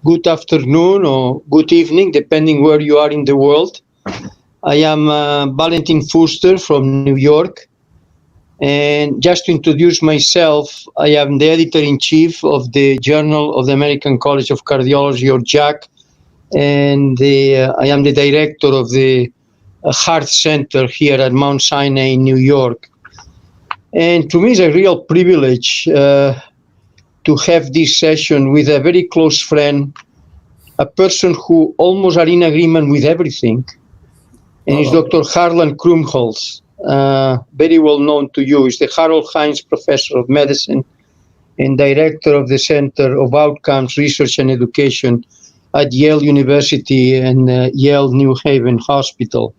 good afternoon or good evening, depending where you are in the world. I am Valentin Fuster from New York. And just to introduce myself, I am the editor-in-chief of the Journal of the American College of Cardiology, or JACC, and I am the director of the Heart Center here at Mount Sinai in New York. And to me, it's a real privilege to have this session with a very close friend, a person who almost are in agreement with everything, and it's Dr. Harlan Krumholz, very well known to you. He's the Harold Hines Professor of Medicine and Director of the Center of Outcomes Research and Education at Yale University and Yale New Haven Hospital.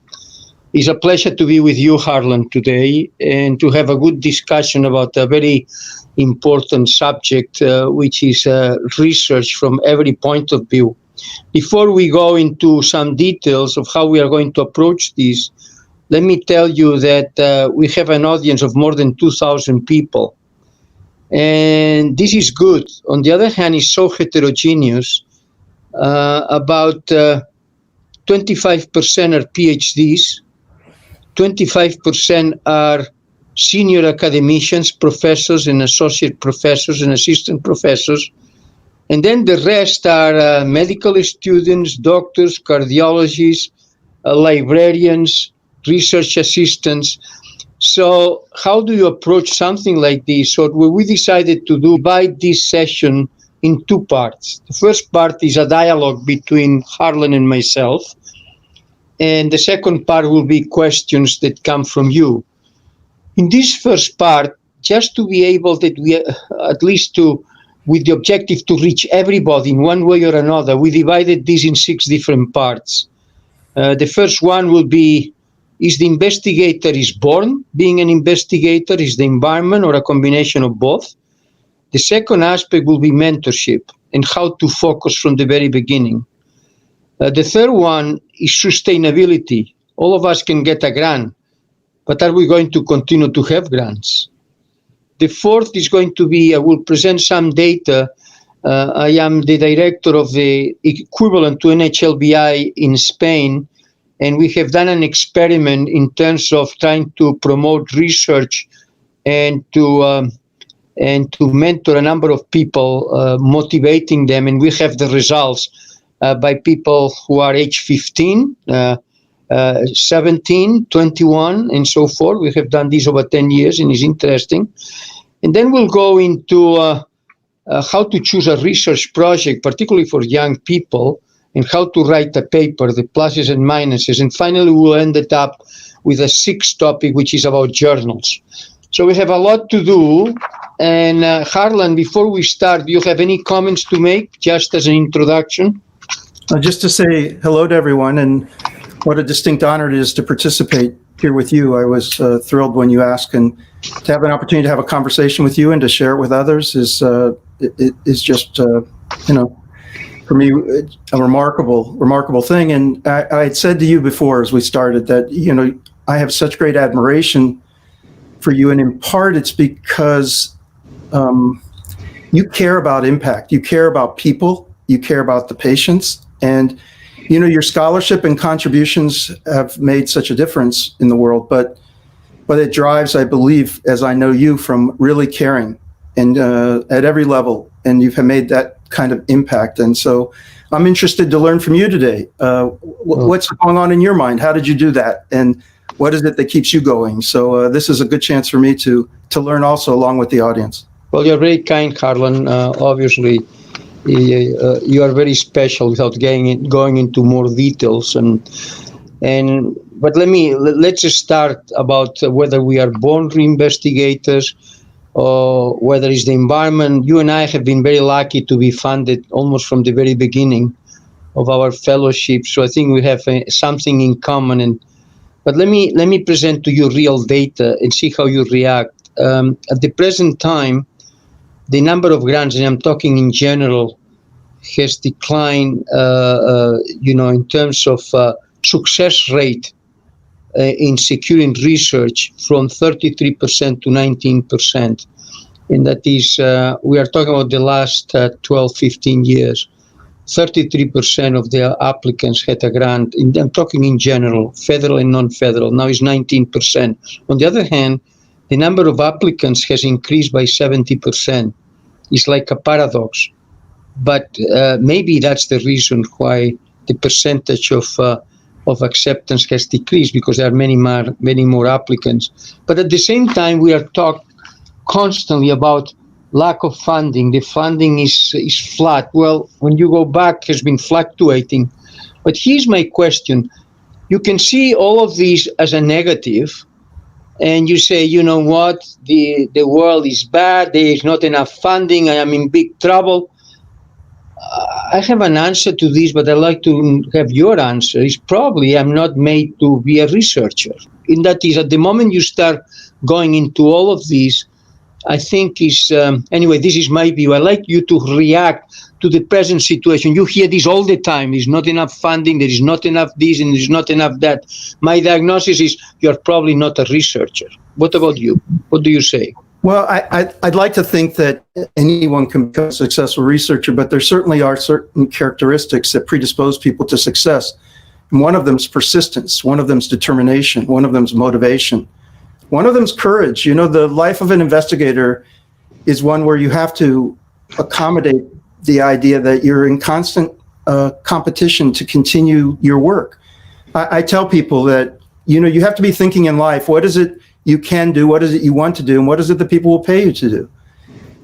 It's a pleasure to be with you, Harlan, today, and to have a good discussion about a very important subject, which is research from every point of view. Before we go into some details of how we are going to approach this, let me tell you that we have an audience of more than 2,000 people. And this is good. On the other hand, it's so heterogeneous. About 25% are PhDs, 25% are senior academicians, professors and associate professors and assistant professors. And then the rest are medical students, doctors, cardiologists, librarians, research assistants. So how do you approach something like this? So what we decided to divide this session in two parts. The first part is a dialogue between Harlan and myself. And the second part will be questions that come from you. In this first part, just to be able that we, at least with the objective to reach everybody in one way or another, we divided this in 6 different parts. The first one will be, is the investigator is born being an investigator? Is the environment or a combination of both? The second aspect will be mentorship and how to focus from the very beginning. The third one is sustainability. All of us can get a grant, but are we going to continue to have grants? The fourth is going to be, I will present some data. I am the director of the equivalent to NHLBI in Spain, and we have done an experiment in terms of trying to promote research and to mentor a number of people, motivating them, and we have the results by people who are age 15, 17, 21, and so forth. We have done this over 10 years, and it's interesting. And then we'll go into how to choose a research project, particularly for young people, and how to write a paper, the pluses and minuses. And finally, we'll end it up with a 6th topic, which is about journals. So we have a lot to do. And Harlan, before we start, do you have any comments to make, just as an introduction? Just to say hello to everyone, and what a distinct honor it is to participate here with you. I was thrilled when you asked, and to have an opportunity to have a conversation with you and to share it with others is just, for me, a remarkable thing. And I had said to you before as we started that, I have such great admiration for you, and in part it's because you care about impact, you care about people, you care about the patients. And, your scholarship and contributions have made such a difference in the world, but it drives, I believe, as I know you, from really caring and at every level, and you've made that kind of impact. And so I'm interested to learn from you today. What's going on in your mind? How did you do that? And what is it that keeps you going? So this is a good chance for me to learn also along with the audience. Well, you're very kind, Harlan. Obviously, you are very special without going into more details. But let's just start about whether we are born investigators or whether it's the environment. You and I have been very lucky to be funded almost from the very beginning of our fellowship. So I think we have something in common. But let me present to you real data and see how you react. At the present time, the number of grants, and I'm talking in general, has declined, in terms of success rate in securing research from 33% to 19%. And that is, we are talking about the last 12, 15 years. 33% of the applicants had a grant. I'm talking in general, federal and non-federal. Now it's 19%. On the other hand, the number of applicants has increased by 70%. It's like a paradox. But maybe that's the reason why the percentage of acceptance has decreased, because there are many more applicants. But at the same time, we are talking constantly about lack of funding. The funding is flat. Well, when you go back, it has been fluctuating. But here's my question. You can see all of these as a negative, and you say, you know what, the world is bad, there is not enough funding, I am in big trouble. I have an answer to this, but I'd like to have your answer. It's probably I'm not made to be a researcher. In that is, at the moment you start going into all of these, I think is, anyway, this is my view. I'd like you to react to the present situation. You hear this all the time. There's not enough funding, there is not enough this, and there's not enough that. My diagnosis is you're probably not a researcher. What about you? What do you say? Well, I'd like to think that anyone can become a successful researcher, but there certainly are certain characteristics that predispose people to success. And one of them is persistence. One of them is determination. One of them is motivation. One of them is courage. You know, the life of an investigator is one where you have to accommodate the idea that you're in constant competition to continue your work. I tell people that, you know, you have to be thinking in life, what is it you can do, what is it you want to do, and what is it that people will pay you to do?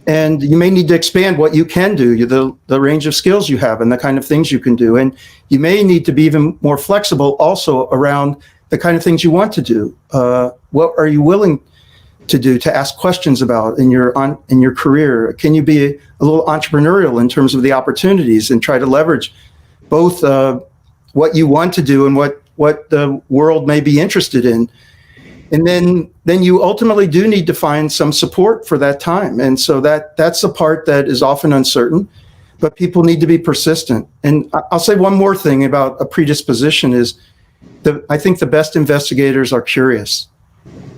And you may need to expand what you can do, the range of skills you have and the kind of things you can do. And you may need to be even more flexible also around the kind of things you want to do. What are you willing to do, to ask questions about in your career? Can you be a little entrepreneurial in terms of the opportunities and try to leverage both what you want to do and what the world may be interested in? And then you ultimately do need to find some support for that time. And so that's the part that is often uncertain, but people need to be persistent. And I'll say one more thing about a predisposition is I think the best investigators are curious.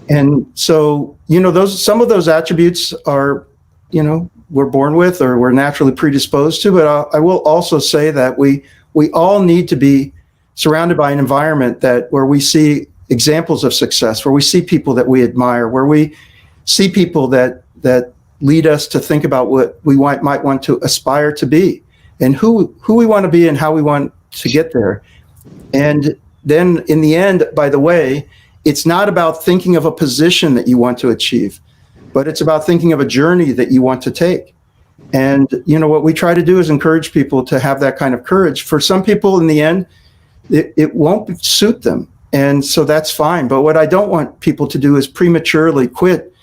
And so, you know, some of those attributes are, you know, we're born with or we're naturally predisposed to, but I will also say that we all need to be surrounded by an environment where we see examples of success, where we see people that we admire, where we see people that lead us to think about what we might want to aspire to be and who we want to be and how we want to get there. And then in the end, by the way, it's not about thinking of a position that you want to achieve, but it's about thinking of a journey that you want to take. And, you know, what we try to do is encourage people to have that kind of courage. For some people, in the end, it won't suit them. And so that's fine. But what I don't want people to do is prematurely quit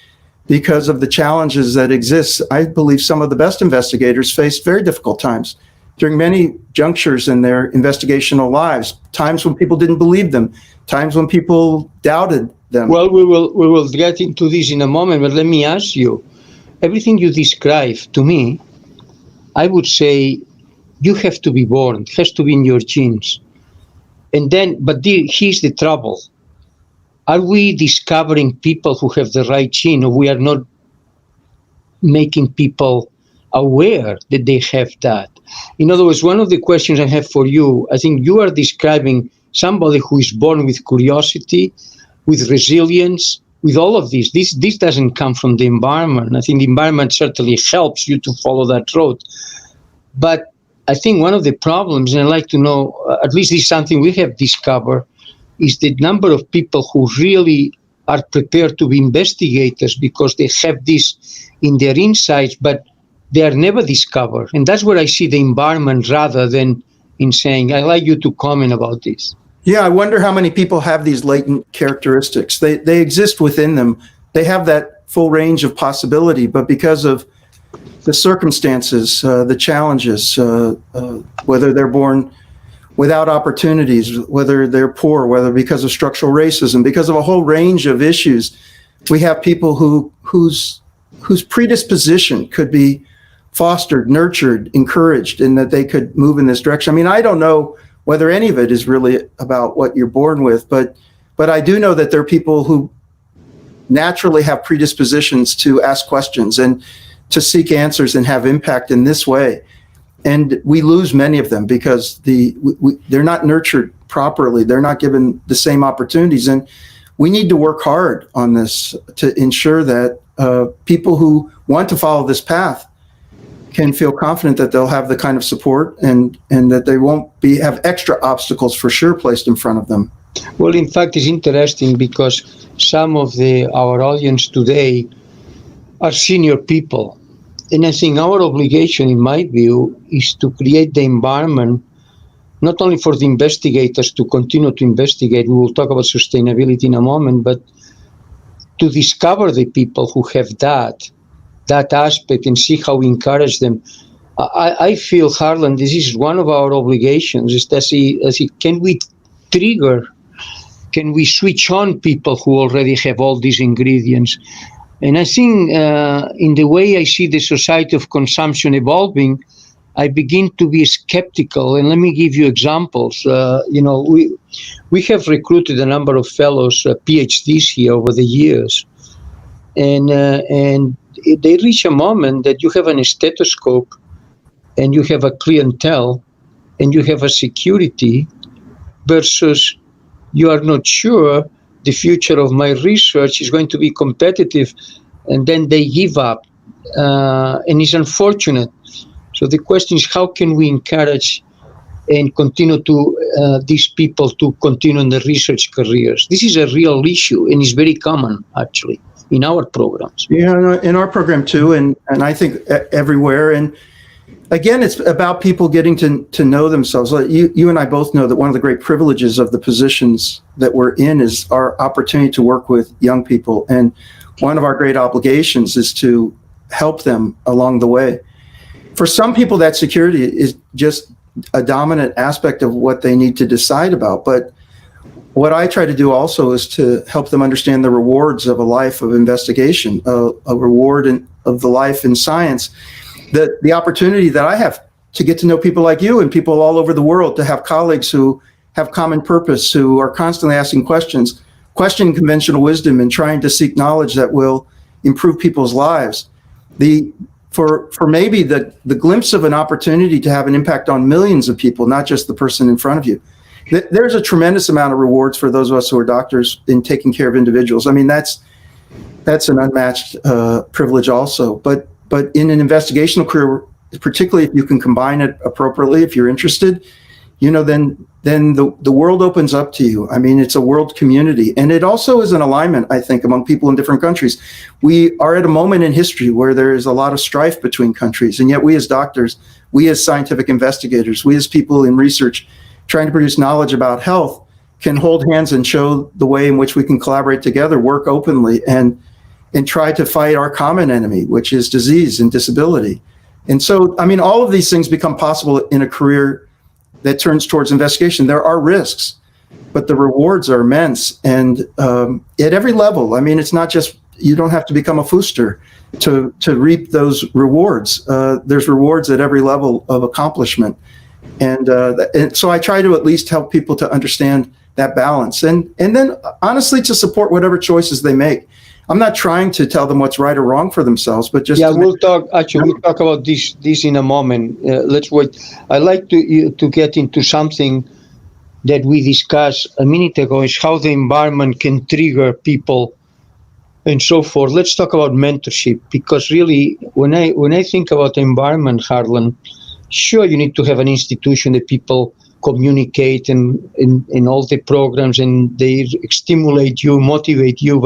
because of the challenges that exist. I believe some of the best investigators face very difficult times during many junctures in their investigational lives, times when people didn't believe them, times when people doubted them. Well, we will get into this in a moment, but let me ask you, everything you describe to me, I would say you have to be born, it has to be in your genes. And then, but here's the trouble. Are we discovering people who have the right gene, or we are not making people aware that they have that? In other words, one of the questions I have for you, I think you are describing somebody who is born with curiosity, with resilience, with all of this. This doesn't come from the environment. I think the environment certainly helps you to follow that road. But I think one of the problems, and I'd like to know, at least this is something we have discovered, is the number of people who really are prepared to be investigators because they have this in their insights, but they are never discovered. And that's where I see the environment rather than in saying, I'd like you to comment about this. Yeah, I wonder how many people have these latent characteristics. They exist within them. They have that full range of possibility, but because of the circumstances, the challenges, whether they're born without opportunities, whether they're poor, whether because of structural racism, because of a whole range of issues, we have people whose predisposition could be fostered, nurtured, encouraged, and that they could move in this direction. I mean, I don't know whether any of it is really about what you're born with, but I do know that there are people who naturally have predispositions to ask questions and to seek answers and have impact in this way. And we lose many of them because they're not nurtured properly. They're not given the same opportunities. And we need to work hard on this to ensure that people who want to follow this path can feel confident that they'll have the kind of support and that they won't have extra obstacles for sure placed in front of them. Well, in fact, it's interesting because some of our audience today are senior people. And I think our obligation, in my view, is to create the environment not only for the investigators to continue to investigate, we will talk about sustainability in a moment, but to discover the people who have that aspect and see how we encourage them. I feel, Harlan, this is one of our obligations, is to see can we switch on people who already have all these ingredients? And I think in the way I see the society of consumption evolving, I begin to be skeptical. And let me give you examples. We have recruited a number of fellows, PhDs here over the years. And they reach a moment that you have a stethoscope and you have a clientele and you have a security versus you are not sure the future of my research is going to be competitive, and then they give up. And it's unfortunate. So the question is, how can we encourage and continue to these people to continue in the research careers? This is a real issue, and it's very common, actually, in our programs. Yeah, in our program too, and I think everywhere. And again, it's about people getting to know themselves. You and I both know that one of the great privileges of the positions that we're in is our opportunity to work with young people. And one of our great obligations is to help them along the way. For some people, that security is just a dominant aspect of what they need to decide about. But what I try to do also is to help them understand the rewards of a life of investigation, a reward of the life in science. The opportunity that I have to get to know people like you and people all over the world, to have colleagues who have common purpose, who are constantly asking questions, questioning conventional wisdom and trying to seek knowledge that will improve people's lives. For maybe the glimpse of an opportunity to have an impact on millions of people, not just the person in front of you. There's a tremendous amount of rewards for those of us who are doctors in taking care of individuals. I mean, that's an unmatched privilege also. But in an investigational career, particularly if you can combine it appropriately, if you're interested, then the world opens up to you. I mean, it's a world community. And it also is an alignment, I think, among people in different countries. We are at a moment in history where there is a lot of strife between countries. And yet we as doctors, we as scientific investigators, we as people in research trying to produce knowledge about health can hold hands and show the way in which we can collaborate together, work openly, and try to fight our common enemy, which is disease and disability. And so, I mean, all of these things become possible in a career that turns towards investigation. There are risks, but the rewards are immense. And at every level, I mean, it's not just, you don't have to become a Fooster to reap those rewards. There's rewards at every level of accomplishment. And so I try to at least help people to understand that balance. And then honestly, to support whatever choices they make. I'm not trying to tell them what's right or wrong for themselves, but just we'll talk about this in a moment. Let's wait. I'd like to get into something that we discussed a minute ago, is how the environment can trigger people and so forth. Let's talk about mentorship, because really, when I think about the environment, Harlan, sure, you need to have an institution that people communicate and in all the programs, and they stimulate you, motivate you,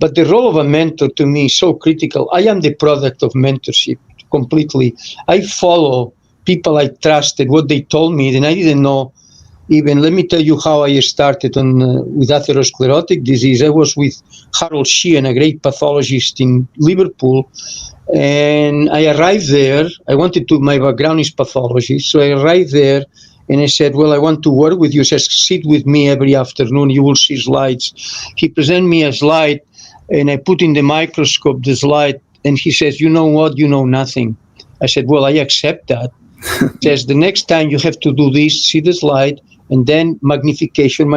but the role of a mentor to me is so critical. I am the product of mentorship completely. I follow people I trusted, what they told me, and I didn't know even. Let me tell you how I started with atherosclerotic disease. I was with Harold Sheehan, a great pathologist in Liverpool, and I arrived there. My background is pathology, so I arrived there and I said, well, I want to work with you. He says, sit with me every afternoon, you will see slides. He presented me a slide, and I put in the microscope the slide, and he says, you know what, you know nothing. I said, well, I accept that. He says, the next time you have to do this, see the slide, and then magnification,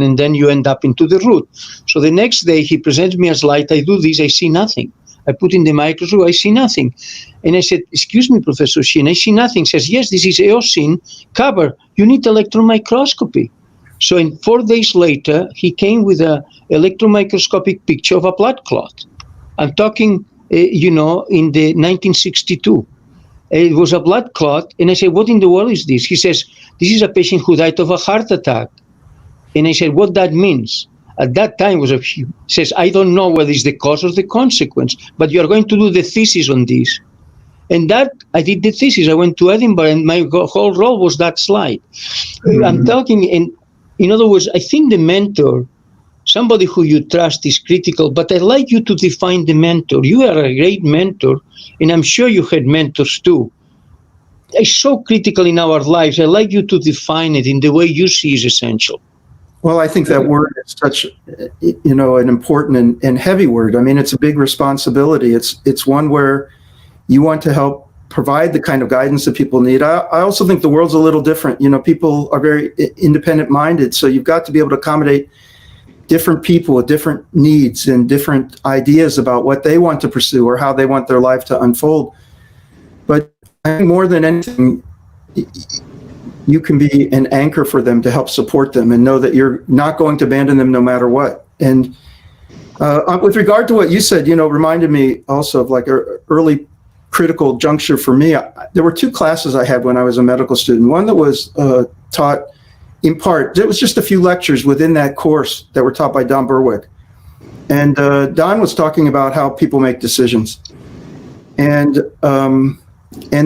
and then you end up into the root. So the next day he presents me a slide, I do this, I see nothing. I put in the microscope, I see nothing. And I said, excuse me, Professor Shin, I see nothing. He says, yes, this is eosine cover. You need electron microscopy. So 4 days later, he came with an electron microscopic picture of a blood clot. I'm talking, in the 1962. It was a blood clot. And I said, what in the world is this? He says, this is a patient who died of a heart attack. And I said, what that means? At that time, says, I don't know whether it's the cause or the consequence, but you are going to do the thesis on this. And that, I did the thesis. I went to Edinburgh, and my whole role was that slide. Mm-hmm. I'm talking, in other words, I think the mentor, somebody who you trust, is critical, but I'd like you to define the mentor. You are a great mentor, and I'm sure you had mentors too. It's so critical in our lives. I'd like you to define it in the way you see is essential. Well, I think that word is such, an important and heavy word. I mean, it's a big responsibility. It's one where you want to help provide the kind of guidance that people need. I also think the world's a little different. People are very independent minded, so you've got to be able to accommodate different people with different needs and different ideas about what they want to pursue or how they want their life to unfold. But I think more than anything, you can be an anchor for them to help support them and know that you're not going to abandon them no matter what. And with regard to what you said, reminded me also of like an early critical juncture for me. There were 2 classes I had when I was a medical student. One that was taught in part, it was just a few lectures within that course that were taught by Don Berwick. And Don was talking about how people make decisions. And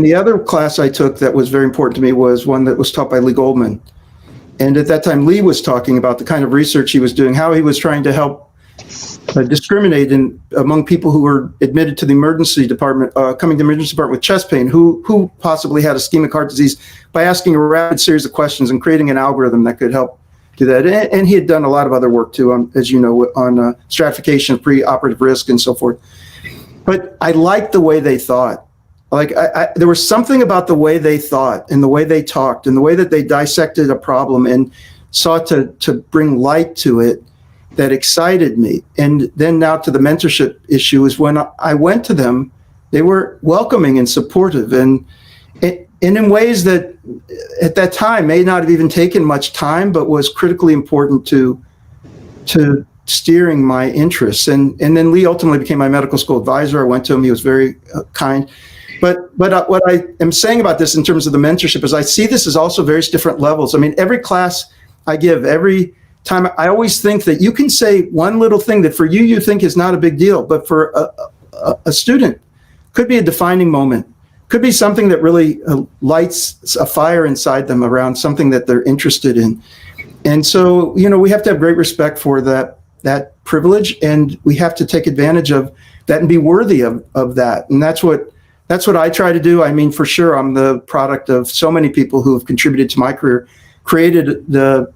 the other class I took that was very important to me was one that was taught by Lee Goldman. And at that time, Lee was talking about the kind of research he was doing, how he was trying to help discriminate among people who were admitted to the emergency department, coming to the emergency department with chest pain, who possibly had ischemic heart disease, by asking a rapid series of questions and creating an algorithm that could help do that. And he had done a lot of other work too, as you know, on stratification of pre-operative risk and so forth. But I liked the way they thought. Like there was something about the way they thought and the way they talked and the way that they dissected a problem and sought to bring light to it that excited me. And then now to the mentorship issue is when I went to them, they were welcoming and supportive and in ways that at that time may not have even taken much time, but was critically important to steering my interests. And then Lee ultimately became my medical school advisor. I went to him. He was very kind. But what I am saying about this in terms of the mentorship is I see this as also various different levels. I mean, every class I give, every time, I always think that you can say one little thing that for you think is not a big deal, but for a student could be a defining moment, could be something that really lights a fire inside them around something that they're interested in. And so, we have to have great respect for that privilege, and we have to take advantage of that and be worthy of that. And that's what I try to do. I mean, for sure, I'm the product of so many people who have contributed to my career, created the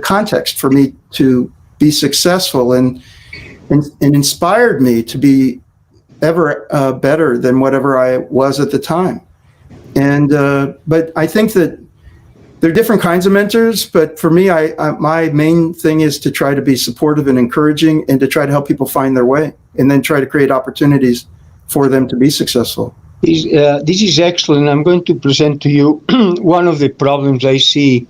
context for me to be successful and inspired me to be ever better than whatever I was at the time. And but I think that there are different kinds of mentors, but for me, my main thing is to try to be supportive and encouraging and to try to help people find their way and then try to create opportunities for them to be successful. This is excellent. I'm going to present to you one of the problems I see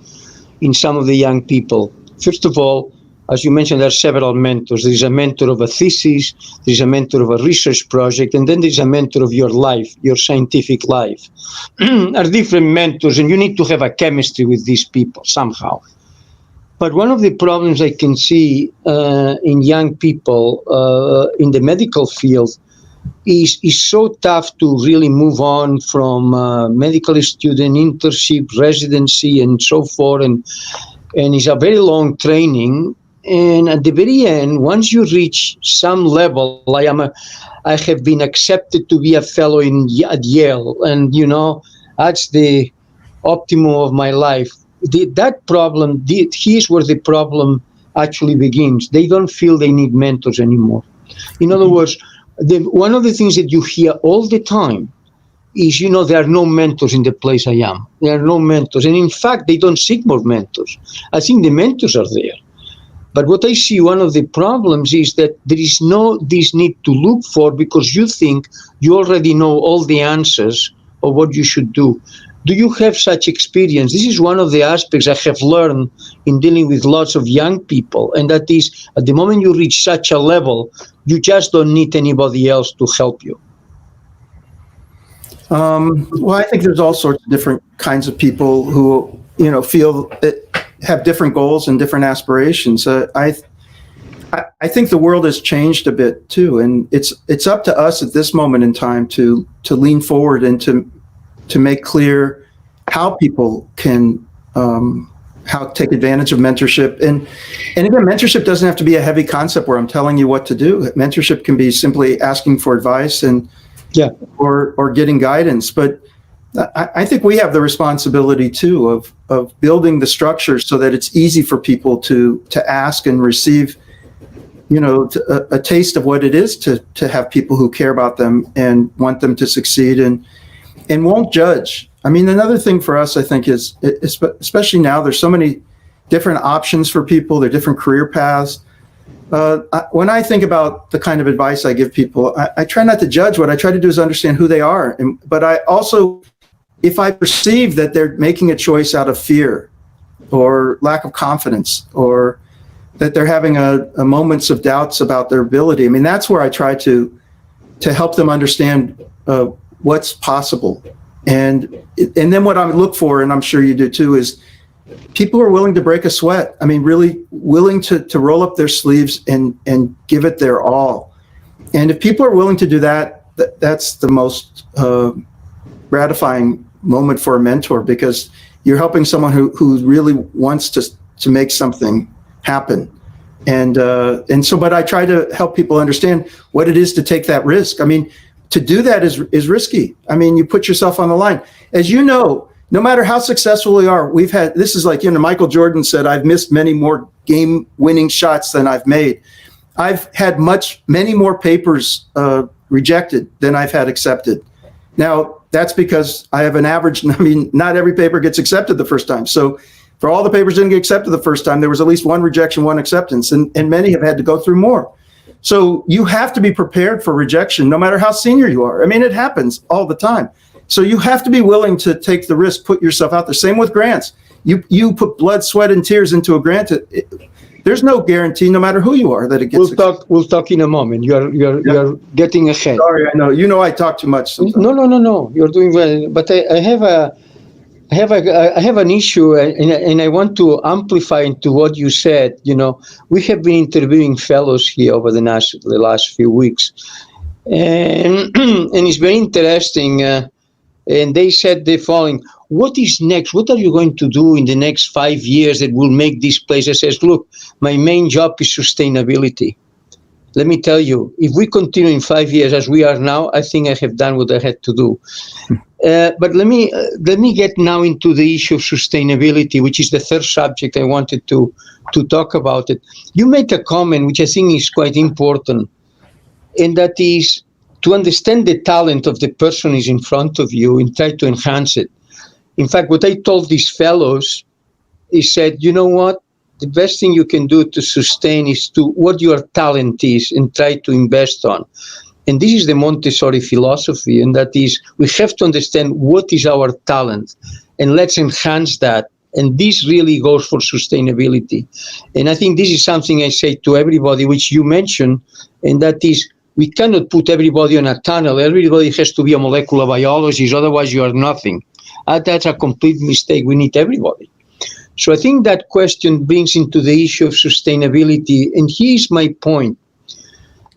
in some of the young people. First of all, as you mentioned, there are several mentors. There is a mentor of a thesis, there is a mentor of a research project, and then there is a mentor of your life, your scientific life. Are different mentors, and you need to have a chemistry with these people somehow. But one of the problems I can see in young people in the medical field is so tough to really move on from medical student, internship, residency, and so forth. And it's a very long training. And at the very end, once you reach some level, I have been accepted to be a fellow at Yale, and that's the optimum of my life. That problem, here's where the problem actually begins. They don't feel they need mentors anymore. In other words, one of the things that you hear all the time is, there are no mentors in the place I am. There are no mentors. And in fact, they don't seek more mentors. I think the mentors are there. But what I see, one of the problems is that there is no this need to look for, because you think you already know all the answers of what you should do. Do you have such experience? This is one of the aspects I have learned in dealing with lots of young people, and that is, at the moment you reach such a level, you just don't need anybody else to help you. Well, I think there's all sorts of different kinds of people who, feel have different goals and different aspirations. I think the world has changed a bit too, and it's up to us at this moment in time to lean forward and to make clear how people can how take advantage of mentorship. And again, mentorship doesn't have to be a heavy concept where I'm telling you what to do. Mentorship can be simply asking for advice or getting guidance. But I think we have the responsibility too of building the structure so that it's easy for people to ask and receive, a taste of what it is to have people who care about them and want them to succeed and won't judge. I mean, another thing for us, I think, is especially now, there's so many different options for people. There are different career paths. When I think about the kind of advice I give people, I try not to judge. What I try to do is understand who they are. But I also, if I perceive that they're making a choice out of fear or lack of confidence, or that they're having a moments of doubts about their ability, I mean, that's where I try to help them understand what's possible. And then what I would look for, and I'm sure you do too, is people who are willing to break a sweat. I mean, really willing to roll up their sleeves and give it their all. And if people are willing to do that, that's the most gratifying moment for a mentor, because you're helping someone who really wants to make something happen. And so, but I try to help people understand what it is to take that risk. I mean, to do that is risky. I mean, you put yourself on the line. As you know, no matter how successful we are, this is like, Michael Jordan said, I've missed many more game-winning shots than I've made. I've had many more papers rejected than I've had accepted. Now, that's because I have an average, not every paper gets accepted the first time. So for all the papers didn't get accepted the first time, there was at least one rejection, one acceptance, and many have had to go through more. So you have to be prepared for rejection, no matter how senior you are. I mean, it happens all the time. So you have to be willing to take the risk, put yourself out there. Same with grants. You put blood, sweat, and tears into a grant. There's no guarantee, no matter who you are, that it gets. We'll talk in a moment. You're getting ahead. Sorry, I know. I talk too much sometimes. No. You're doing well. But I have an issue, and I want to amplify into what you said. We have been interviewing fellows here over the last few weeks, and it's very interesting. And they said the following: what is next? What are you going to do in the next 5 years that will make this place? I says, look, my main job is sustainability. Let me tell you, if we continue in 5 years as we are now, I think I have done what I had to do. But let me get now into the issue of sustainability, which is the third subject I wanted to talk about it. You make a comment which I think is quite important, and that is to understand the talent of the person is in front of you and try to enhance it. In fact, what I told these fellows is said, you know what? The best thing you can do to sustain is to what your talent is and try to invest on. And this is the Montessori philosophy, and that is we have to understand what is our talent and let's enhance that. And this really goes for sustainability. And I think this is something I say to everybody, which you mentioned, and that is we cannot put everybody on a tunnel. Everybody has to be a molecular biologist, otherwise you are nothing. That's a complete mistake. We need everybody. So I think that question brings into the issue of sustainability. And here's my point.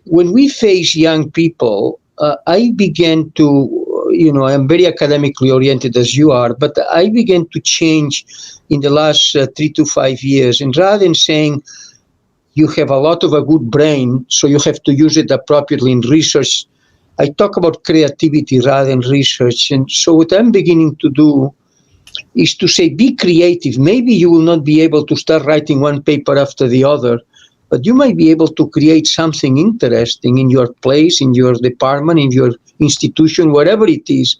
When we face young people, I began to, I'm very academically oriented as you are, but I began to change in the last 3 to 5 years. And rather than saying you have a lot of a good brain, so you have to use it appropriately in research, I talk about creativity rather than research. And so what I'm beginning to do is to say, be creative. Maybe you will not be able to start writing one paper after the other, but you might be able to create something interesting in your place, in your department, in institution, whatever it is.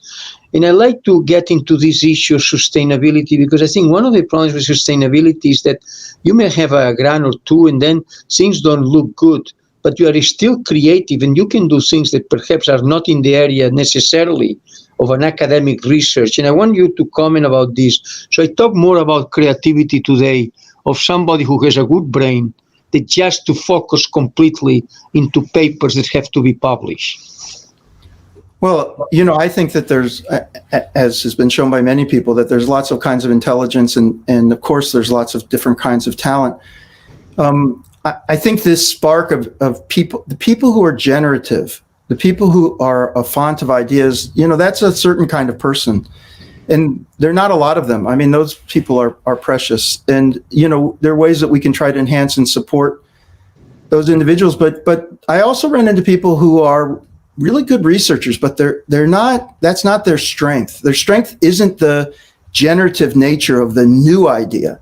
And I like to get into this issue of sustainability, because I think one of the problems with sustainability is that you may have a grant or two and then things don't look good, but you are still creative and you can do things that perhaps are not in the area necessarily of an academic research. And I want you to comment about this. So I talk more about creativity today of somebody who has a good brain that just to focus completely into papers that have to be published. Well, I think that there's, as has been shown by many people, that there's lots of kinds of intelligence and of course there's lots of different kinds of talent. I think this spark of people, the people who are generative, the people who are a font of ideas, that's a certain kind of person. And there are not a lot of them. I mean, those people are precious. And, there are ways that we can try to enhance and support those individuals. But I also run into people who are really good researchers, but they're not, that's not their strength. Their strength isn't the generative nature of the new idea,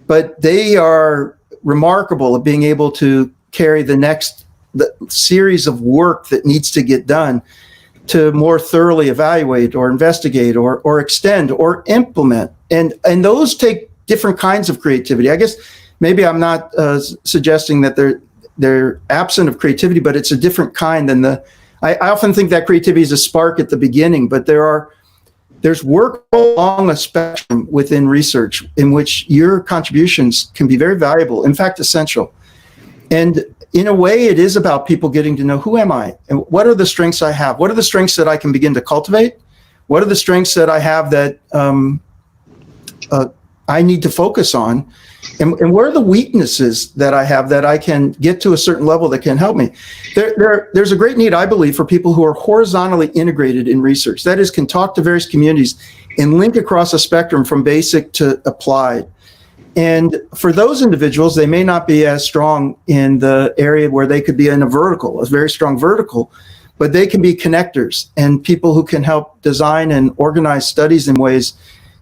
but they are remarkable at being able to carry the series of work that needs to get done to more thoroughly evaluate or investigate or extend or implement. And those take different kinds of creativity. I guess maybe I'm not suggesting that they're absent of creativity, but it's a different kind than I often think that creativity is a spark at the beginning, but there's work along a spectrum within research in which your contributions can be very valuable, in fact, essential. And in a way, it is about people getting to know, who am I? And what are the strengths I have? What are the strengths that I can begin to cultivate? What are the strengths that I have that I need to focus on? And where are the weaknesses that I have that I can get to a certain level that can help me? There's a great need, I believe, for people who are horizontally integrated in research. That is, can talk to various communities and link across a spectrum from basic to applied. And for those individuals, they may not be as strong in the area where they could be in a very strong vertical, but they can be connectors and people who can help design and organize studies in ways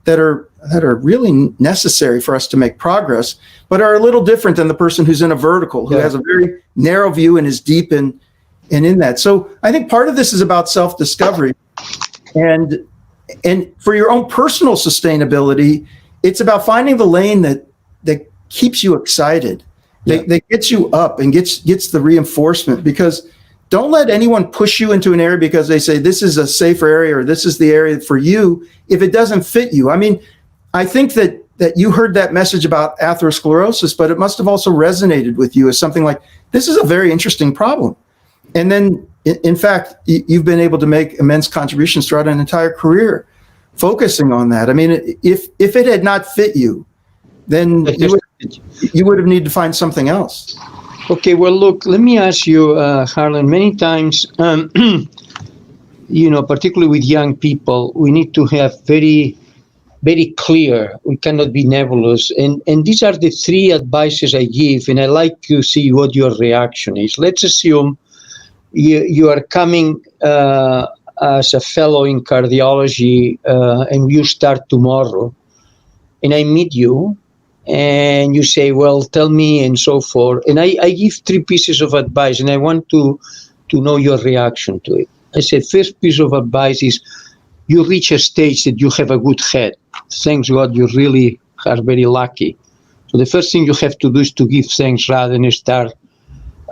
that are really necessary for us to make progress, but are a little different than the person who's in a vertical, who has a very narrow view and is deep in that. So I think part of this is about self-discovery, and for your own personal sustainability, it's about finding the lane that keeps you excited, that gets you up and gets the reinforcement. Because don't let anyone push you into an area because they say this is a safer area or this is the area for you if it doesn't fit you. I mean, I think that you heard that message about atherosclerosis, but it must have also resonated with you as something like, this is a very interesting problem. And then, in fact, you've been able to make immense contributions throughout an entire career focusing on that. I mean, if it had not fit you, then you would have needed to find something else. Okay, well, look, let me ask you, Harlan, many times, particularly with young people, we need to have very, very clear, we cannot be nebulous. And these are the three advices I give, and I like to see what your reaction is. Let's assume you are coming as a fellow in cardiology, and you start tomorrow, and I meet you, and you say, well, tell me, and so forth. And I give three pieces of advice, and I want to know your reaction to it. I said, first piece of advice is, you reach a stage that you have a good head. Thanks God, you really are very lucky. So the first thing you have to do is to give thanks rather than start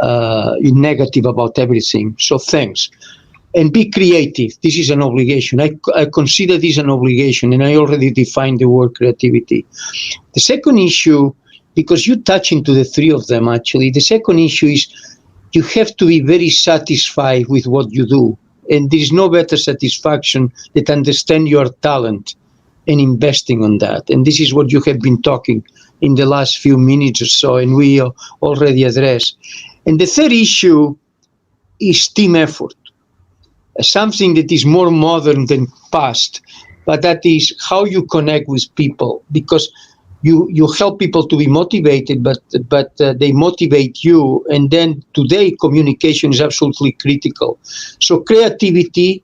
negative about everything. So thanks. And be creative. This is an obligation. I consider this an obligation, and I already defined the word creativity. The second issue, because you touch into the three of them actually, the second issue is you have to be very satisfied with what you do. And there is no better satisfaction than understand your talent and investing on that. And this is what you have been talking in the last few minutes or so, and we already addressed. And the third issue is team effort. Something that is more modern than past, but that is how you connect with people, because you help people to be motivated, but they motivate you. And then today, communication is absolutely critical. So creativity,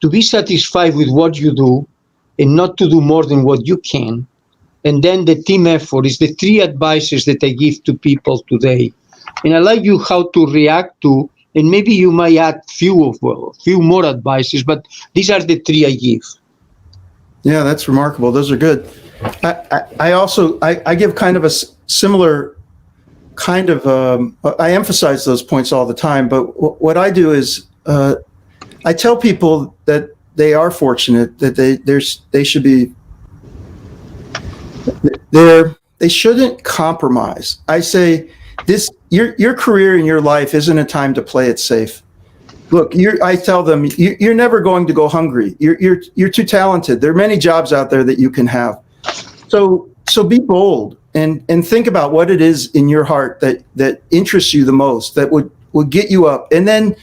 to be satisfied with what you do and not to do more than what you can. And then the team effort is the three advices that I give to people today. And I like you how to react to And maybe you might add few more advices, but these are the three I give. Yeah, that's remarkable. Those are good. I also give kind of a similar kind of, I emphasize those points all the time, but what I do is I tell people that they are fortunate, that they should be, they shouldn't compromise. I say your career and your life isn't a time to play it safe. Look, I tell them you're never going to go hungry. You're too talented. There are many jobs out there that you can have. So be bold and think about what it is in your heart that interests you the most, that would get you up. And then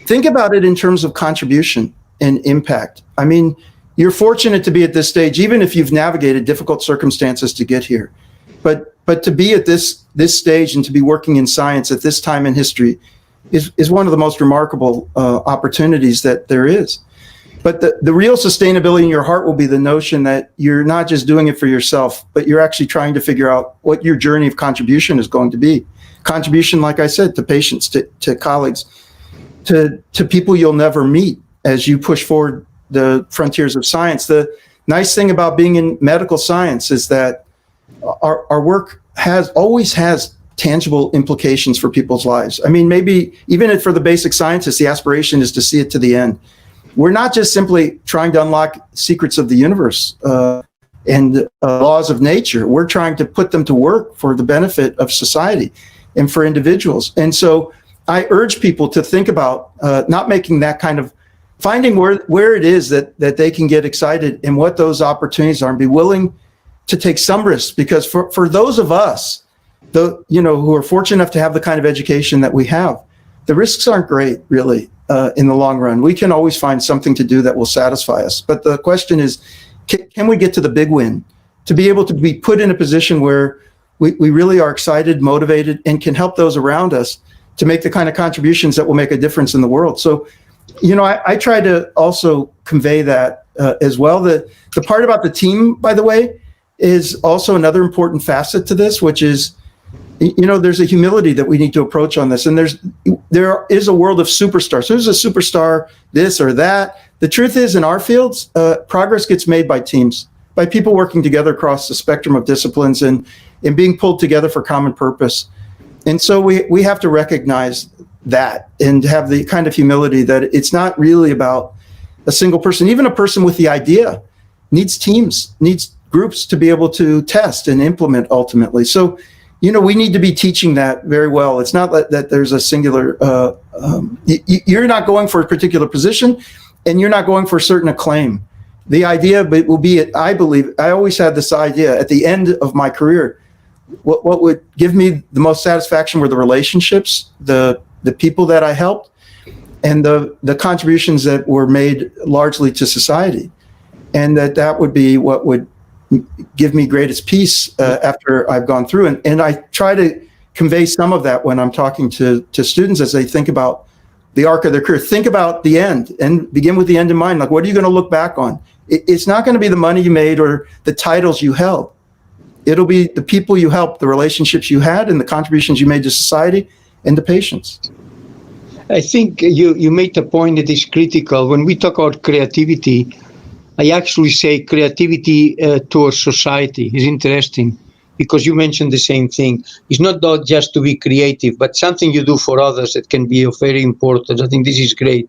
think about it in terms of contribution and impact. I mean, you're fortunate to be at this stage, even if you've navigated difficult circumstances to get here. But to be at this stage and to be working in science at this time in history is one of the most remarkable opportunities that there is. But the real sustainability in your heart will be the notion that you're not just doing it for yourself, but you're actually trying to figure out what your journey of contribution is going to be. Contribution, like I said, to patients, to colleagues, to people you'll never meet as you push forward the frontiers of science. The nice thing about being in medical science is that our work always has tangible implications for people's lives. I mean, maybe even for the basic scientists, the aspiration is to see it to the end. We're not just simply trying to unlock secrets of the universe and laws of nature. We're trying to put them to work for the benefit of society and for individuals. And so I urge people to think about not making that kind of, finding where it is that they can get excited and what those opportunities are, and be willing to take some risks. Because for those of us, who are fortunate enough to have the kind of education that we have, the risks aren't great, really, in the long run. We can always find something to do that will satisfy us. But the question is, can we get to the big win? To be able to be put in a position where we really are excited, motivated, and can help those around us to make the kind of contributions that will make a difference in the world. So, I try to also convey that as well. The part about the team, by the way, is also another important facet to this, which is, there's a humility that we need to approach on this. And there is a world of superstars. Who's a superstar, this or that? The truth is, in our fields, progress gets made by teams, by people working together across the spectrum of disciplines and being pulled together for common purpose. And so we have to recognize that and have the kind of humility that it's not really about a single person. Even a person with the idea needs teams, needs groups to be able to test and implement ultimately. So, we need to be teaching that very well. It's not that there's a singular, you're not going for a particular position and you're not going for a certain acclaim. The idea will be, I believe, I always had this idea at the end of my career, what would give me the most satisfaction were the relationships, the people that I helped, and the contributions that were made largely to society. And that would be what would give me greatest peace after I've gone through. And I try to convey some of that when I'm talking to students as they think about the arc of their career. Think about the end and begin with the end in mind. Like, what are you going to look back on? It's not going to be the money you made or the titles you held. It'll be the people you helped, the relationships you had, and the contributions you made to society and to patients. I think you made a point that is critical. When we talk about creativity, I actually say creativity towards society is interesting, because you mentioned the same thing. It's not just to be creative, but something you do for others that can be of very importance. I think this is great.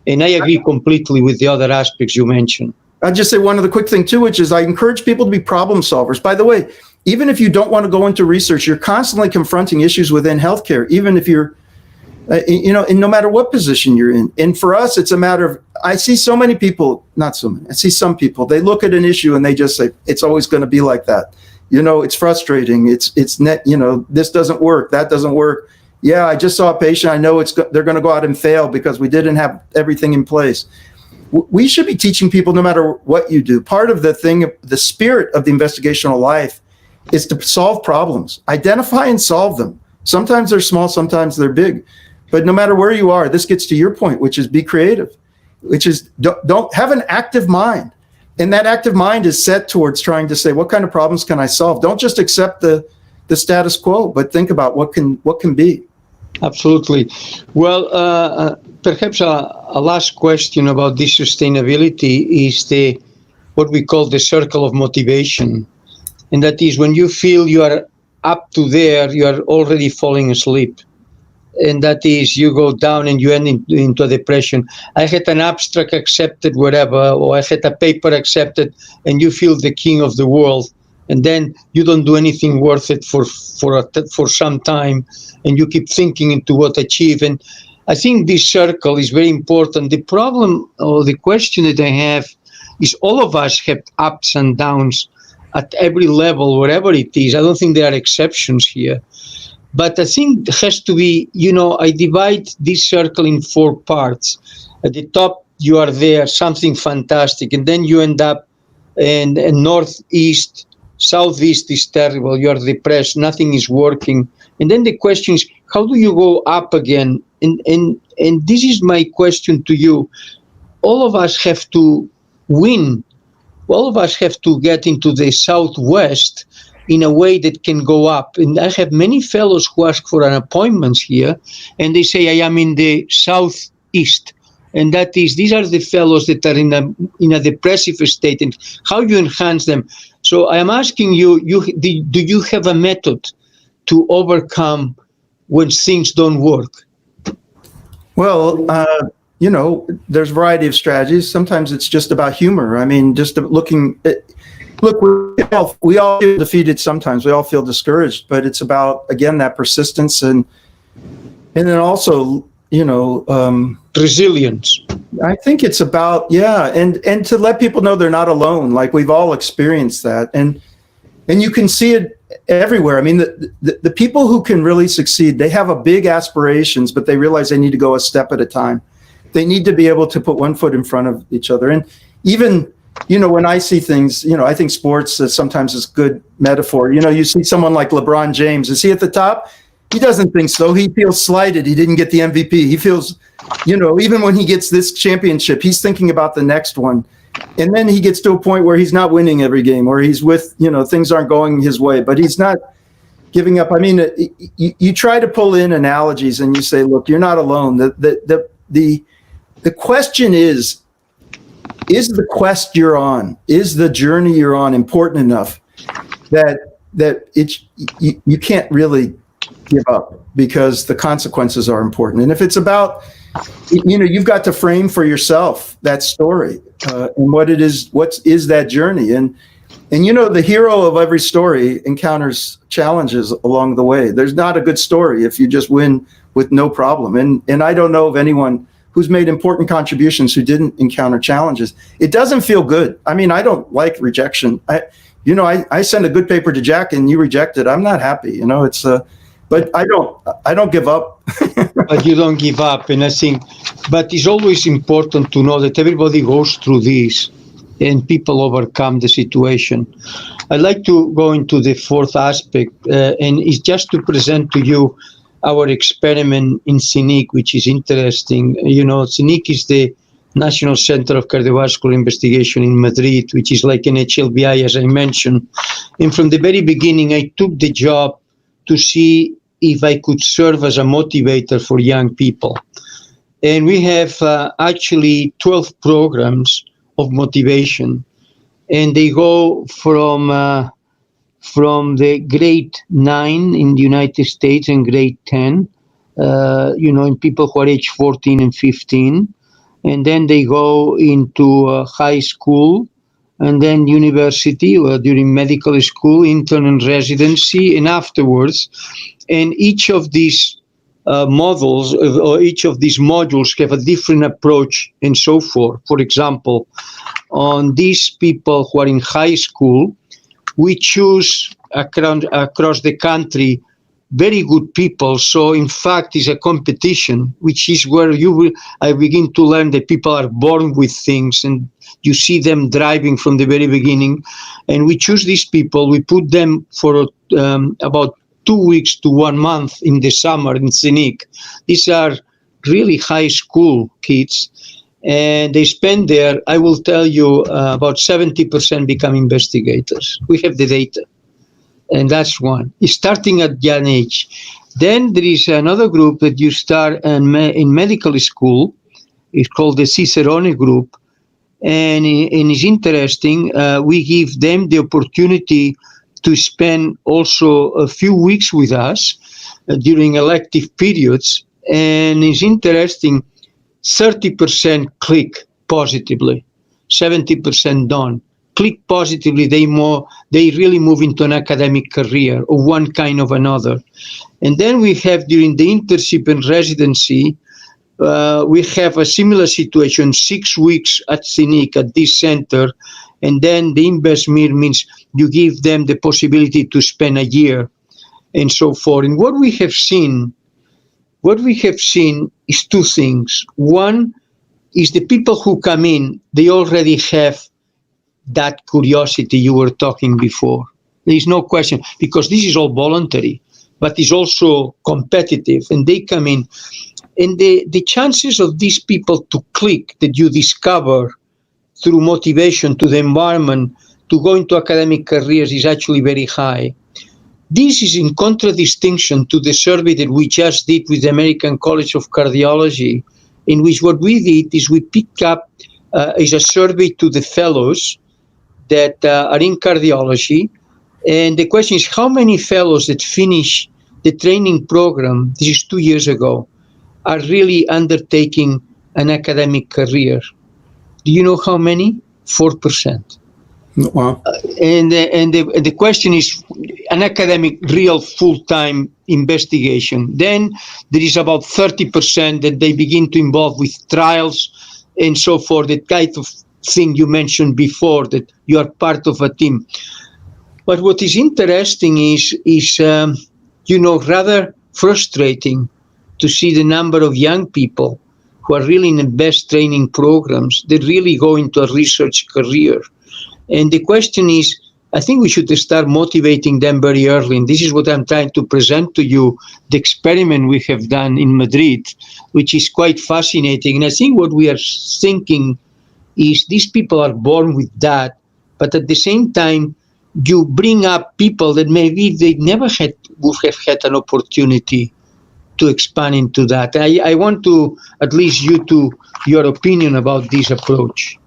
And I agree completely with the other aspects you mentioned. I'll just say one other quick thing too, which is I encourage people to be problem solvers. By the way, even if you don't want to go into research, you're constantly confronting issues within healthcare, even if you're, and no matter what position you're in. And for us, it's a matter of, I see so many people, not so many, I see some people, they look at an issue and they just say, it's always going to be like that. It's frustrating. It's net, this doesn't work. That doesn't work. Yeah, I just saw a patient. I know they're going to go out and fail because we didn't have everything in place. We should be teaching people no matter what you do. Part of the spirit of the investigational life is to solve problems, identify and solve them. Sometimes they're small, sometimes they're big. But no matter where you are, this gets to your point, which is be creative, which is don't have an active mind. And that active mind is set towards trying to say, what kind of problems can I solve? Don't just accept the status quo, but think about what can be. Absolutely. Well, perhaps a last question about this sustainability is the what we call the circle of motivation, and that is when you feel you are up to there, you are already falling asleep, and that is you go down and you end into a depression. I had an abstract accepted wherever, or I had a paper accepted, and you feel the king of the world, and then you don't do anything worth it for some time, and you keep thinking into what achieve. And I think this circle is very important. The problem or the question that I have is all of us have ups and downs at every level, wherever it is. I don't think there are exceptions here. But I think it has to be, I divide this circle in 4 parts. At the top, you are there, something fantastic, and then you end up in northeast, southeast is terrible, you are depressed, nothing is working. And then the question is, how do you go up again? And this is my question to you. All of us have to win. All of us have to get into the southwest in a way that can go up. And I have many fellows who ask for an appointment here, and they say, I am in the southeast. And that is, these are the fellows that are in a depressive state, and how you enhance them. So I am asking you, do you have a method to overcome when things don't work? Well, there's a variety of strategies. Sometimes it's just about humor. I mean, just looking at, look, we all feel defeated sometimes. We all feel discouraged, but it's about, again, that persistence and then also, resilience. I think it's about, and to let people know they're not alone. Like, we've all experienced that. And you can see it everywhere. I mean, the people who can really succeed, they have a big aspirations, but they realize they need to go a step at a time. They need to be able to put one foot in front of each other. And even, when I see things, I think sports sometimes is a good metaphor. You see someone like LeBron James. Is he at the top? He doesn't think so. He feels slighted. He didn't get the MVP. He feels, even when he gets this championship, he's thinking about the next one. And then he gets to a point where he's not winning every game, or he's with, things aren't going his way, but he's not giving up. I mean, you try to pull in analogies and you say, look, you're not alone. The question is the quest you're on, is the journey you're on important enough that you can't really give up, because the consequences are important. And if it's about, you've got to frame for yourself that story and what is that journey. And the hero of every story encounters challenges along the way. There's not a good story if you just win with no problem. And I don't know of anyone who's made important contributions who didn't encounter challenges. It doesn't feel good. I mean, I don't like rejection. I send a good paper to Jack and you reject it. I'm not happy. It's but I don't give up. But you don't give up, and I think, but it's always important to know that everybody goes through this, and people overcome the situation. I'd like to go into the 4th aspect, and it's just to present to you our experiment in CINIC, which is interesting. CINIC is the National Center of Cardiovascular Investigation in Madrid, which is like an HLBI, as I mentioned. And from the very beginning, I took the job to see if I could serve as a motivator for young people. And we have actually 12 programs of motivation, and they go from the grade 9 in the United States and grade 10, in people who are age 14 and 15. And then they go into high school, and then university, or during medical school, intern and residency, and afterwards. And each of these models, or each of these modules, have a different approach and so forth. For example, on these people who are in high school, we choose across the country very good people. So in fact, it's a competition, which is where I begin to learn that people are born with things, and you see them driving from the very beginning. And we choose these people, we put them for about 2 weeks to 1 month in the summer in CINIC. These are really high school kids, and they spend there, I will tell you, about 70% become investigators. We have the data. And that's one. It's starting at young age. Then there is another group that you start in medical school. It's called the Cicerone group. And it's interesting. We give them the opportunity to spend also a few weeks with us during elective periods. And it's interesting, 30% click positively, 70% don't. Click positively, they really move into an academic career of one kind or another. And then we have during the internship and residency, we have a similar situation, 6 weeks at CINIC, at this center, and then the investment means you give them the possibility to spend a year and so forth. And what we have seen is two things. One is the people who come in, they already have that curiosity you were talking before. There is no question, because this is all voluntary, but it's also competitive, and they come in. And the chances of these people to click that you discover through motivation to the environment to go into academic careers is actually very high. This is in contradistinction to the survey that we just did with the American College of Cardiology, in which what we did is we picked up is a survey to the fellows that are in cardiology. And the question is, how many fellows that finish the training program, this is 2 years ago, are really undertaking an academic career? Do you know how many? 4%. Wow. And the question is an academic, real full-time investigation. Then there is about 30% that they begin to involve with trials and so forth, the kind of thing you mentioned before, that you are part of a team. But what is interesting is rather frustrating to see the number of young people who are really in the best training programs that really go into a research career. And the question is, I think we should start motivating them very early. And this is what I'm trying to present to you, the experiment we have done in Madrid, which is quite fascinating. And I think what we are thinking is these people are born with that, but at the same time, you bring up people that maybe they never would have had an opportunity to expand into that. I want to at least you to your opinion about this approach.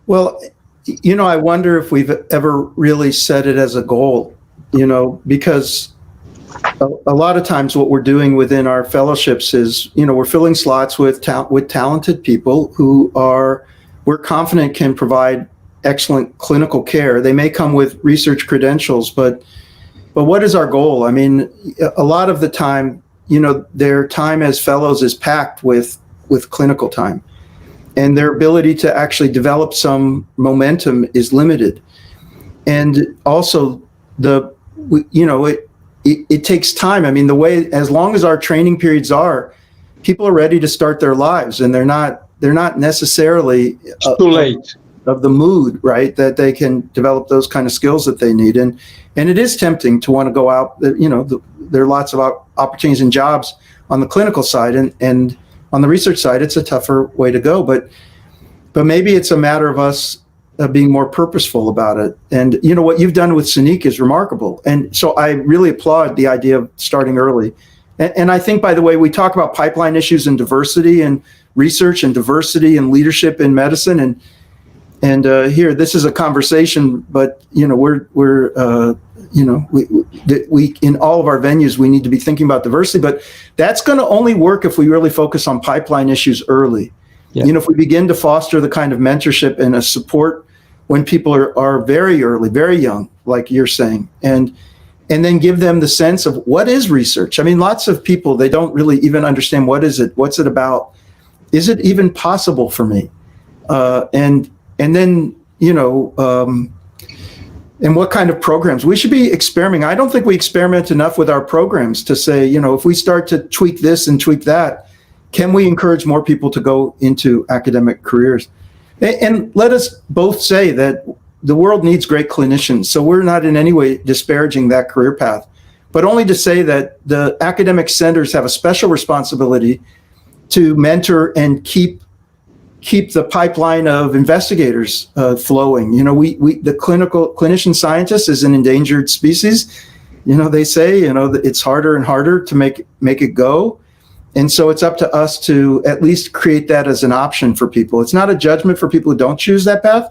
Well, I wonder if we've ever really set it as a goal, because a lot of times what we're doing within our fellowships is, we're filling slots with talented people who we're confident can provide excellent clinical care. They may come with research credentials, but what is our goal? I mean, a lot of the time, their time as fellows is packed with clinical time, and their ability to actually develop some momentum is limited. And also it takes time. I mean, as long as our training periods are, people are ready to start their lives, and they're not necessarily too late of the mood, right, that they can develop those kind of skills that they need. And it is tempting to want to go out, there are lots of opportunities and jobs on the clinical side, and on the research side, it's a tougher way to go. But maybe it's a matter of us being more purposeful about it. And what you've done with CINIC is remarkable. And so I really applaud the idea of starting early. And I think, by the way, we talk about pipeline issues and diversity and research and diversity and leadership in medicine. And here, this is a conversation, but we in all of our venues, we need to be thinking about diversity. But that's going to only work if we really focus on pipeline issues early. Yeah. If we begin to foster the kind of mentorship and a support when people are very early, very young, like you're saying, and then give them the sense of what is research. I mean, lots of people, they don't really even understand what is it, what's it about, is it even possible for me, and then and what kind of programs we should be experimenting. I don't think we experiment enough with our programs to say, if we start to tweak this and tweak that, can we encourage more people to go into academic careers? And let us both say that the world needs great clinicians. So we're not in any way disparaging that career path, but only to say that the academic centers have a special responsibility to mentor and keep keep the pipeline of investigators flowing. The clinician scientist is an endangered species. They say, that it's harder and harder to make it go. And so it's up to us to at least create that as an option for people. It's not a judgment for people who don't choose that path,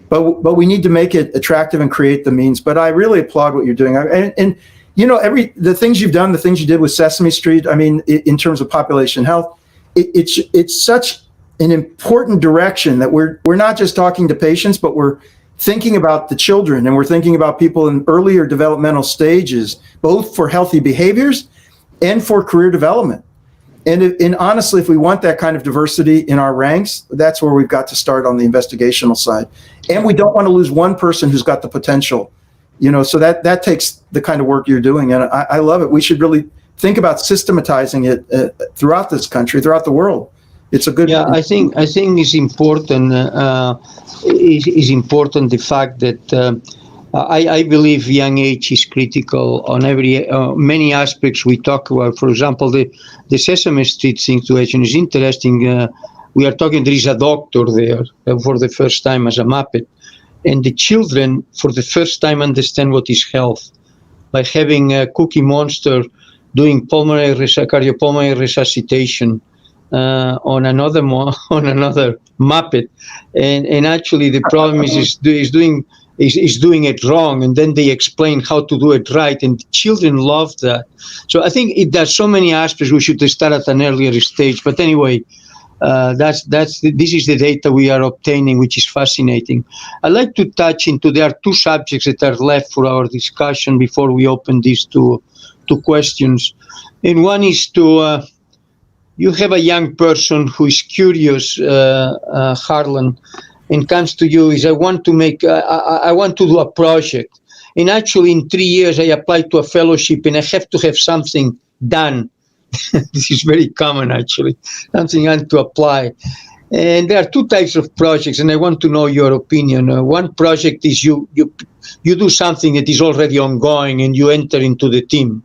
but we need to make it attractive and create the means. But I really applaud what you're doing. And the things you've done, the things you did with Sesame Street, I mean, in terms of population health, it's such an important direction that we're not just talking to patients, but we're thinking about the children, and we're thinking about people in earlier developmental stages, both for healthy behaviors and for career development. And honestly, if we want that kind of diversity in our ranks, that's where we've got to start on the investigational side. And we don't want to lose one person who's got the potential, so that takes the kind of work you're doing. And I love it. We should really think about systematizing it throughout this country, throughout the world. It's a good. Yeah, I think it's important. Is important the fact that I believe young age is critical on many aspects we talk about. For example, the Sesame Street situation is interesting. We are talking, there is a doctor there for the first time as a Muppet, and the children for the first time understand what is health by having Cookie Monster doing cardiopulmonary resuscitation on another Muppet, and actually the problem is doing it wrong, and then they explain how to do it right, and the children love that. So I think there's so many aspects we should start at an earlier stage. But anyway, this is the data we are obtaining, which is fascinating. I'd like to touch into, there are two subjects that are left for our discussion before we open these two questions. And one is you have a young person who is curious, Harlan, and comes to you, I want to do a project. And actually in 3 years, I applied to a fellowship and I have to have something done. This is very common, actually, something I want to apply. And there are two types of projects, and I want to know your opinion. One project is you do something that is already ongoing and you enter into the team,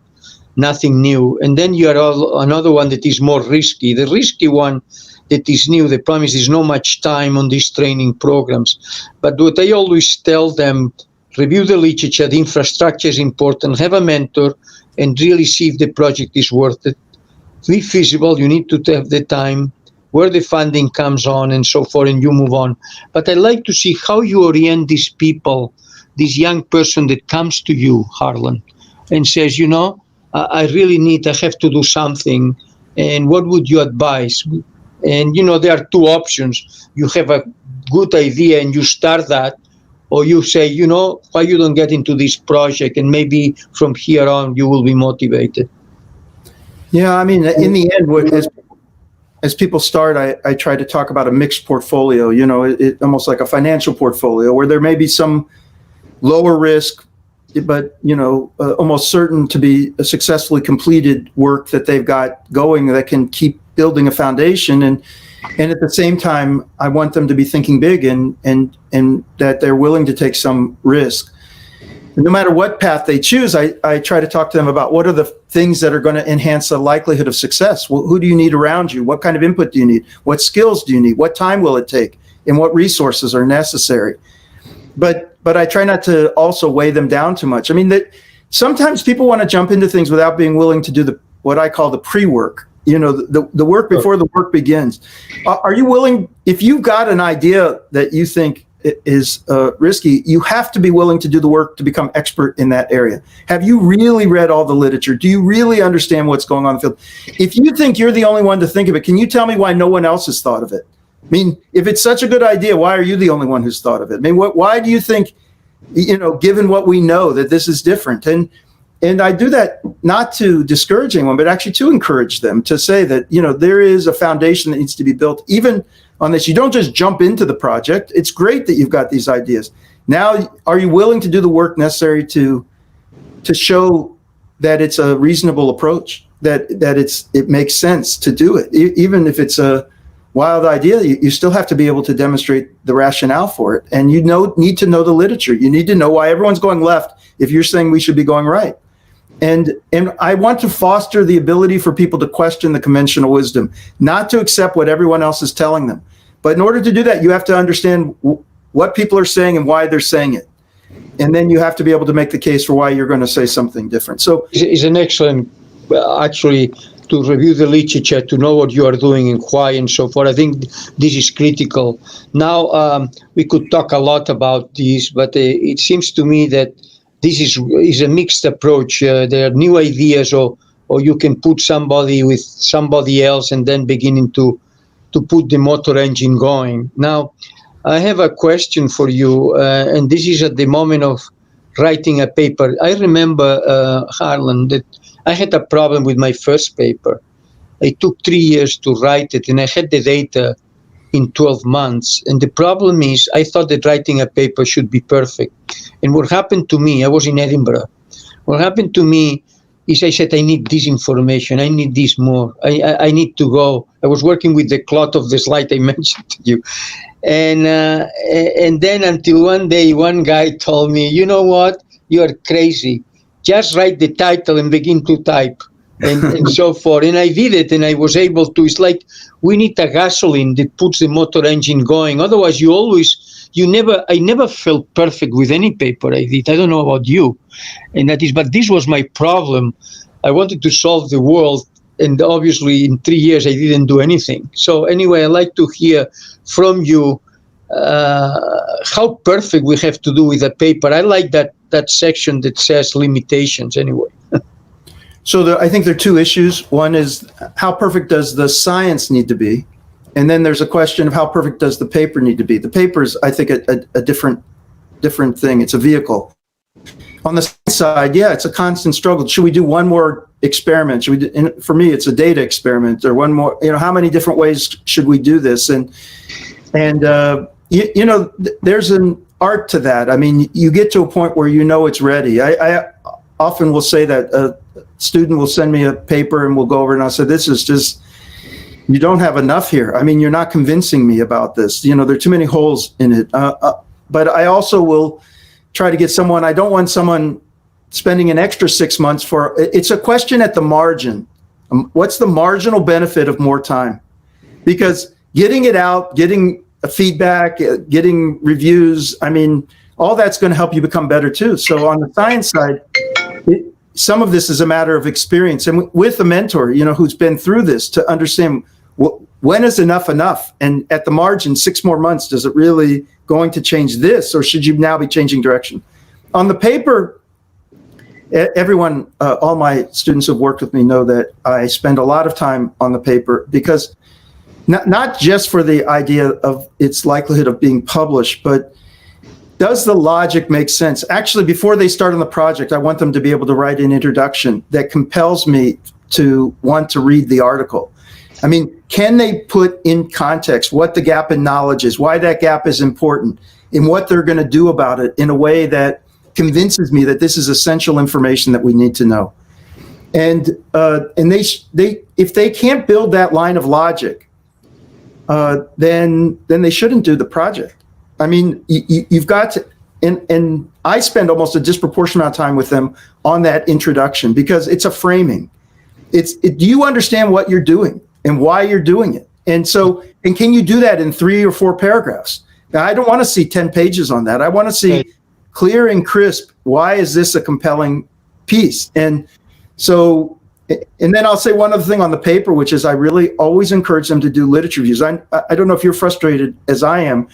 nothing new. And then you are another one that is more risky. The risky one that is new, the problem is no much time on these training programs. But what I always tell them, review the literature, the infrastructure is important, have a mentor, and really see if the project is worth it. Be feasible, you need to have the time, where the funding comes on and so forth, and you move on. But I like to see how you orient these people, this young person that comes to you, Harlan, and says, I have to do something, and what would you advise? And, there are two options. You have a good idea and you start that, or you say, why you don't get into this project, and maybe from here on you will be motivated. Yeah, I mean, in the end, as people start, I try to talk about a mixed portfolio, almost like a financial portfolio where there may be some lower risk, but, almost certain to be a successfully completed work that they've got going that can keep building a foundation. And at the same time, I want them to be thinking big and that they're willing to take some risk. And no matter what path they choose, I try to talk to them about what are the things that are going to enhance the likelihood of success. Well, who do you need around you? What kind of input do you need? What skills do you need? What time will it take? And what resources are necessary? But I try not to also weigh them down too much. I mean, that sometimes people want to jump into things without being willing to do what I call the pre-work. The work before the work begins. Are you willing, if you've got an idea that you think is risky, you have to be willing to do the work to become expert in that area. Have you really read all the literature? Do you really understand what's going on in the field? If you think you're the only one to think of it, can you tell me why no one else has thought of it? I mean, if it's such a good idea, why are you the only one who's thought of it? I mean, why do you think, given what we know, that this is different? And I do that not to discourage anyone, but actually to encourage them to say that, there is a foundation that needs to be built even on this. You don't just jump into the project. It's great that you've got these ideas. Now, are you willing to do the work necessary to show that it's a reasonable approach, that it makes sense to do it? Even if it's a wild idea, you still have to be able to demonstrate the rationale for it. And you need to know the literature. You need to know why everyone's going left if you're saying we should be going right. And I want to foster the ability for people to question the conventional wisdom, not to accept what everyone else is telling them, But in order to do that, you have to understand what people are saying and why they're saying it. And then you have to be able to make the case for why you're going to say something different. So it's an excellent, actually, to review the literature, to know what you are doing and why and so forth. I think this is critical. Now, we could talk a lot about this, but it seems to me that this is a mixed approach. There are new ideas, or you can put somebody with somebody else and then beginning to put the motor engine going. Now, I have a question for you, and this is at the moment of writing a paper. I remember, Harlan, that I had a problem with my first paper. It took 3 years to write it, and I had the data in 12 months. And the problem is, I thought that writing a paper should be perfect. And what happened to me, I was in Edinburgh. What happened to me is I said, I need this information. I need this more. I need to go. I was working with the cloth of the slide I mentioned to you. And then until one day, one guy told me, you know what? You are crazy. Just write the title and begin to type and so forth. And I did it, and I was able to. It's like we need a gasoline that puts the motor engine going. Otherwise, I never felt perfect with any paper I did. I don't know about you. But this was my problem. I wanted to solve the world. And obviously, in 3 years, I didn't do anything. So anyway, I'd like to hear from you how perfect we have to do with a paper. I like that section that says limitations anyway. So I think there are two issues. One is, how perfect does the science need to be? And then there's a question of how perfect does the paper need to be? The paper is, I think, a different thing. It's a vehicle. On the side, yeah, it's a constant struggle. Should we do one more experiment? For me, it's a data experiment, or one more. How many different ways should we do this? And there's an art to that. I mean, you get to a point where it's ready. I often will say that a student will send me a paper and we'll go over, and I'll say, this is just, you don't have enough here. I mean, you're not convincing me about this. There are too many holes in it. But I also will try to get someone, I don't want someone spending an extra 6 months it's a question at the margin. What's the marginal benefit of more time? Because getting it out, getting feedback, getting reviews, I mean, all that's going to help you become better too. So on the science side, some of this is a matter of experience, and with a mentor, who's been through this, to understand when is enough, and at the margin, 6 more months, does it really going to change this, or should you now be changing direction? On the paper, everyone, all my students who have worked with me know that I spend a lot of time on the paper, because not just for the idea of its likelihood of being published, but does the logic make sense? Actually, before they start on the project, I want them to be able to write an introduction that compels me to want to read the article. I mean, can they put in context what the gap in knowledge is, why that gap is important, and what they're going to do about it in a way that convinces me that this is essential information that we need to know? And they if they can't build that line of logic, then they shouldn't do the project. I mean, you've got to, and I spend almost a disproportionate amount of time with them on that introduction, because it's a framing. Do you understand what you're doing and why you're doing it? And can you do that in 3 or 4 paragraphs? Now, I don't want to see 10 pages on that. I want to see clear and crisp, why is this a compelling piece? And then I'll say one other thing on the paper, which is I really always encourage them to do literature reviews. I don't know if you're frustrated as I am,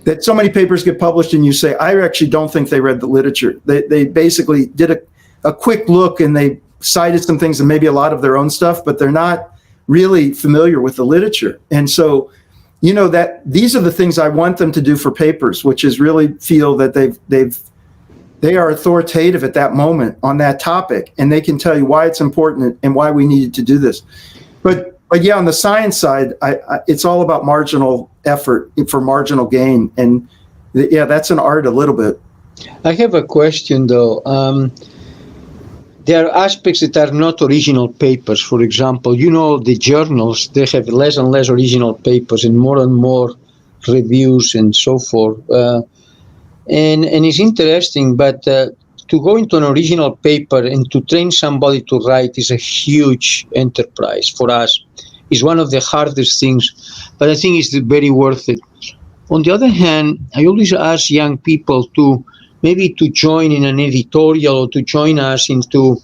that so many papers get published and you say, I actually don't think they read the literature. They basically did a quick look and they cited some things and maybe a lot of their own stuff, but they're not really familiar with the literature. And so, that these are the things I want them to do for papers, which is really feel that they are authoritative at that moment on that topic, and they can tell you why it's important and why we needed to do this. But yeah, on the science side, it's all about marginal effort for marginal gain. And yeah, that's an art a little bit. I have a question though. There are aspects that are not original papers. For example, the journals, they have less and less original papers and more reviews and so forth. And it's interesting, but to go into an original paper and to train somebody to write is a huge enterprise for us. is one of the hardest things, but I think it's very worth it. On the other hand, I always ask young people to maybe to join in an editorial or to join us into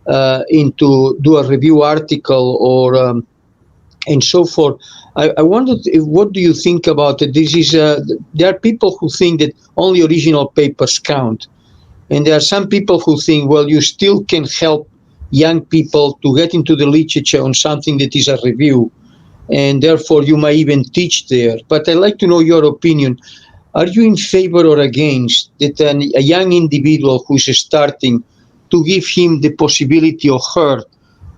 do a review article or and so forth. I wondered, what do you think about it? This is there are people who think that only original papers count, and there are some people who think, well, you still can help young people to get into the literature on something that is a review, and therefore you might even teach there. But I'd like to know your opinion. Are you in favor or against that a young individual who is starting, to give him the possibility or her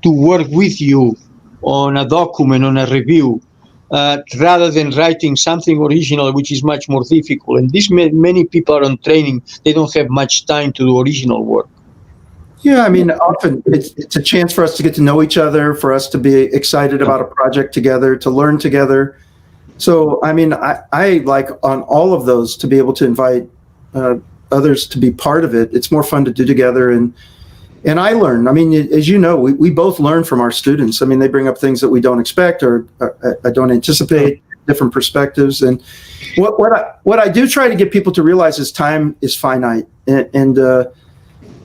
to work with you on a document, on a review, rather than writing something original, which is much more difficult? And this many people are on training, they don't have much time to do original work. Yeah, I mean, often it's a chance for us to get to know each other, for us to be excited about a project together, to learn together. So, I mean, I like on all of those to be able to invite others to be part of it. It's more fun to do together, and I learn. I mean, as you know, we both learn from our students. I mean, they bring up things that we don't expect or I don't anticipate, different perspectives. And what I do try to get people to realize is time is finite. And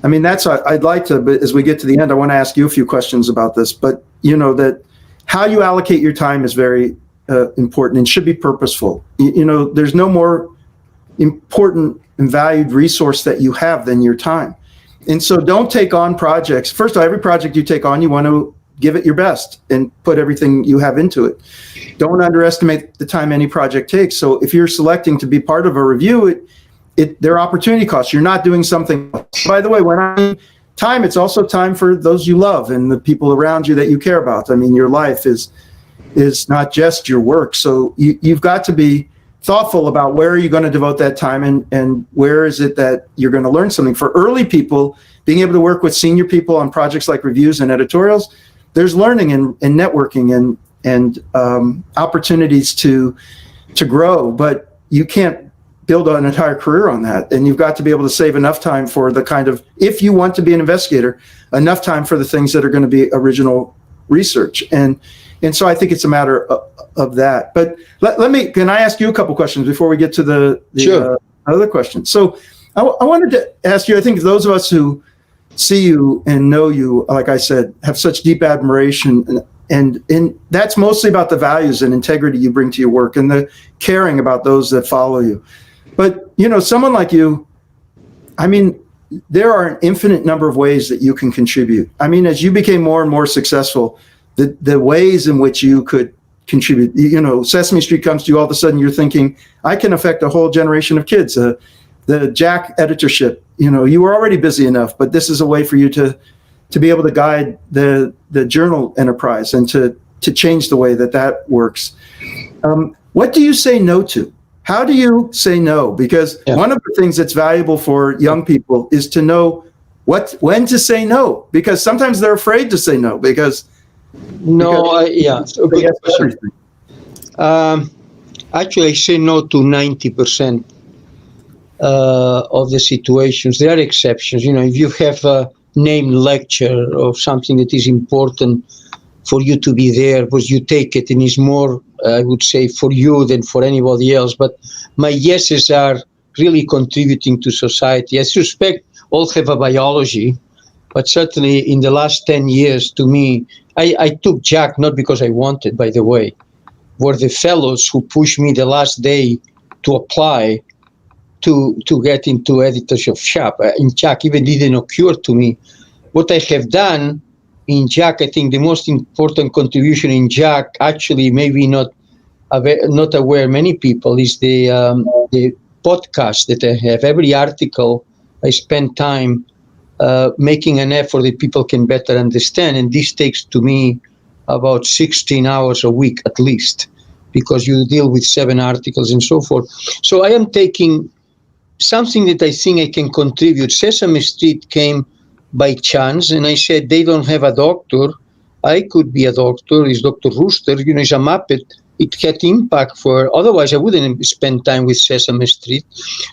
I mean, I'd like to, but as we get to the end, I want to ask you a few questions about this. But you know that how you allocate your time is very important and should be purposeful. You know, there's no more important and valued resource that you have than your time. And so don't take on projects. First of all, every project you take on, you want to give it your best and put everything you have into it. Don't underestimate the time any project takes. So if you're selecting to be part of a review, there are opportunity costs. You're not doing something else. By the way, when I mean time, it's also time for those you love and the people around you that you care about. I mean, your life is not just your work. So you've got to be thoughtful about where are you going to devote that time and where is it that you're going to learn something. For early people, being able to work with senior people on projects like reviews and editorials, there's learning and networking and opportunities to grow, but you can't build an entire career on that. And you've got to be able to save enough time for the kind of, if you want to be an investigator, enough time for the things that are going to be original research. And so I think it's a matter of that. But can I ask you a couple questions before we get to the Sure. Other question? So I wanted to ask you, I think those of us who see you and know you, like I said, have such deep admiration, and that's mostly about the values and integrity you bring to your work and the caring about those that follow you. But, you know, someone like you, I mean, there are an infinite number of ways that you can contribute. I mean, as you became more and more successful, the ways in which you could contribute, you know, Sesame Street comes to you, all of a sudden you're thinking, I can affect a whole generation of kids. The Jack editorship, you know, you were already busy enough, but this is a way for you to be able to guide the journal enterprise and to change the way that works. What do you say no to? How do you say no? Because one of the things that's valuable for young people is to know when to say no, because sometimes they're afraid to say no because So good question. Actually, I say no to 90% of the situations. There are exceptions. You know, if you have a named lecture of something that is important for you to be there, because you take it and it's more, I would say, for you than for anybody else. But my yeses are really contributing to society. I suspect all have a biology, but certainly in the last 10 years, to me, I took Jack not because I wanted, by the way, were the fellows who pushed me the last day to apply to get into editorship shop. In Jack, even didn't occur to me. What I have done in Jack, I think the most important contribution in Jack, actually maybe not aware many people, is the podcast that I have. Every article, I spend time making an effort that people can better understand. And this takes to me about 16 hours a week at least, because you deal with 7 articles and so forth. So I am taking something that I think I can contribute. Sesame Street came by chance, and I said, they don't have a doctor. I could be a doctor. It's Dr. Rooster, you know, he's a Muppet. It had impact otherwise I wouldn't spend time with Sesame Street.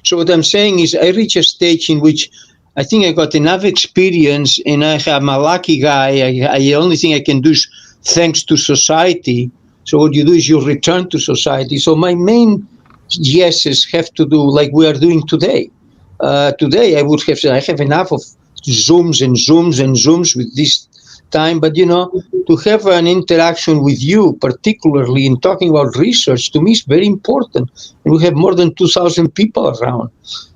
So what I'm saying is I reach a stage in which I think I got enough experience and I'm a lucky guy. The only thing I can do is thanks to society. So what you do is you return to society. So my main yeses have to do like we are doing today. Today I would have said I have enough of Zooms and Zooms and Zooms with this time, but to have an interaction with you, particularly in talking about research, to me is very important. And we have more than 2,000 people around.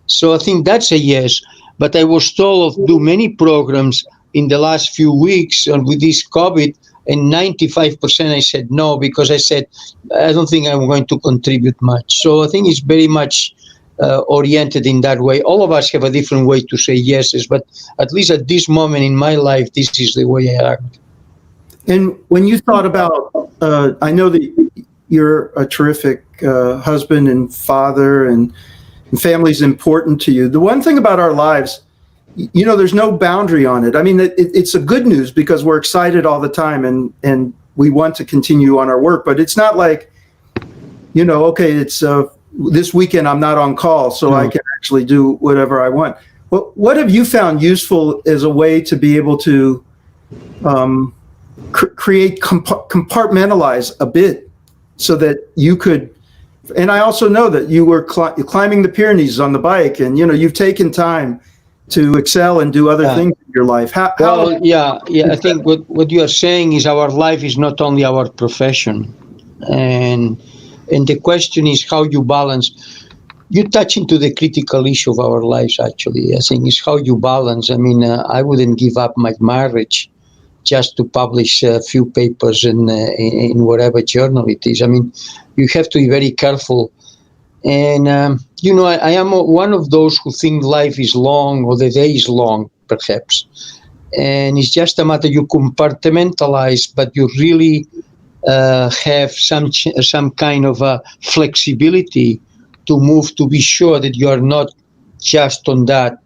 So I think that's a yes. But I was told of do many programs in the last few weeks with this COVID, and 95% I said no, because I said, I don't think I'm going to contribute much. So I think it's very much oriented in that way. All of us have a different way to say yeses, but at least at this moment in my life, this is the way I act. And when you thought about, I know that you're a terrific husband and father, and family is important to you. The one thing about our lives, there's no boundary on it. I mean, it's a good news because we're excited all the time and we want to continue on our work, but it's not like, okay, it's this weekend I'm not on call, so I can actually do whatever I want. What have you found useful as a way to be able to create, compartmentalize a bit so that you could, and I also know that you were climbing the Pyrenees on the bike, and you've taken time to excel and do other things in your life. I think what you are saying is our life is not only our profession, and the question is how you balance. You touch into the critical issue of our lives, actually. I think it's how you balance. I mean, I wouldn't give up my marriage just to publish a few papers in whatever journal it is. I mean, you have to be very careful. And, I am one of those who think life is long, or the day is long, perhaps. And it's just a matter you compartmentalize, but you really have some kind of a flexibility to move, to be sure that you are not just on that.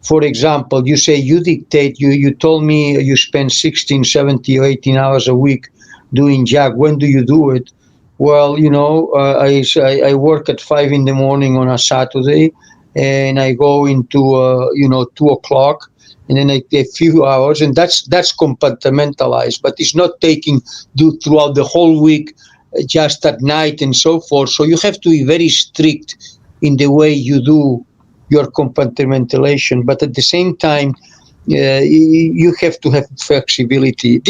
For example, you say you dictate, you told me you spend 16, 17 or 18 hours a week doing JAG. When do you do it? Well, I work at 5 in the morning on a Saturday, and I go into 2 o'clock, and then I take a few hours, and that's compartmentalized. But it's not do throughout the whole week, just at night and so forth. So you have to be very strict in the way you do your compartmentalization, but at the same time, you have to have flexibility.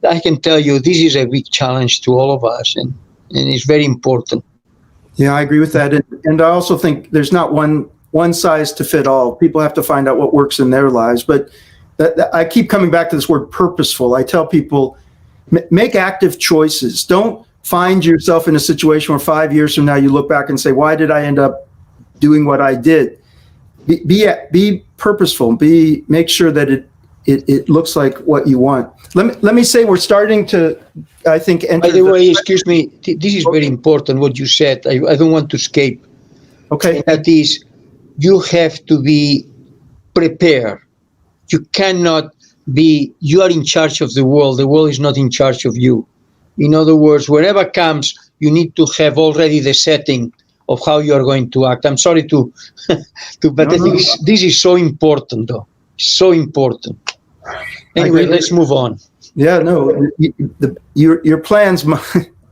I can tell you, this is a big challenge to all of us, and it's very important. Yeah, I agree with that. And I also think there's not one size to fit all. People have to find out what works in their lives. But I keep coming back to this word purposeful. I tell people, make active choices. Don't find yourself in a situation where 5 years from now you look back and say, why did I end up doing what I did? Be purposeful. Make sure that it looks like what you want. Let me say we're starting to, I think, enter. By the way, excuse me, this is very important what you said. I don't want to escape. Okay. And that is, you have to be prepared. You cannot be, you are in charge of the world. The world is not in charge of you. In other words, wherever comes, you need to have already the setting of how you are going to act. I'm sorry to but I think this is so important, though. So important. Anyway, let's move on. Yeah, no, your plans,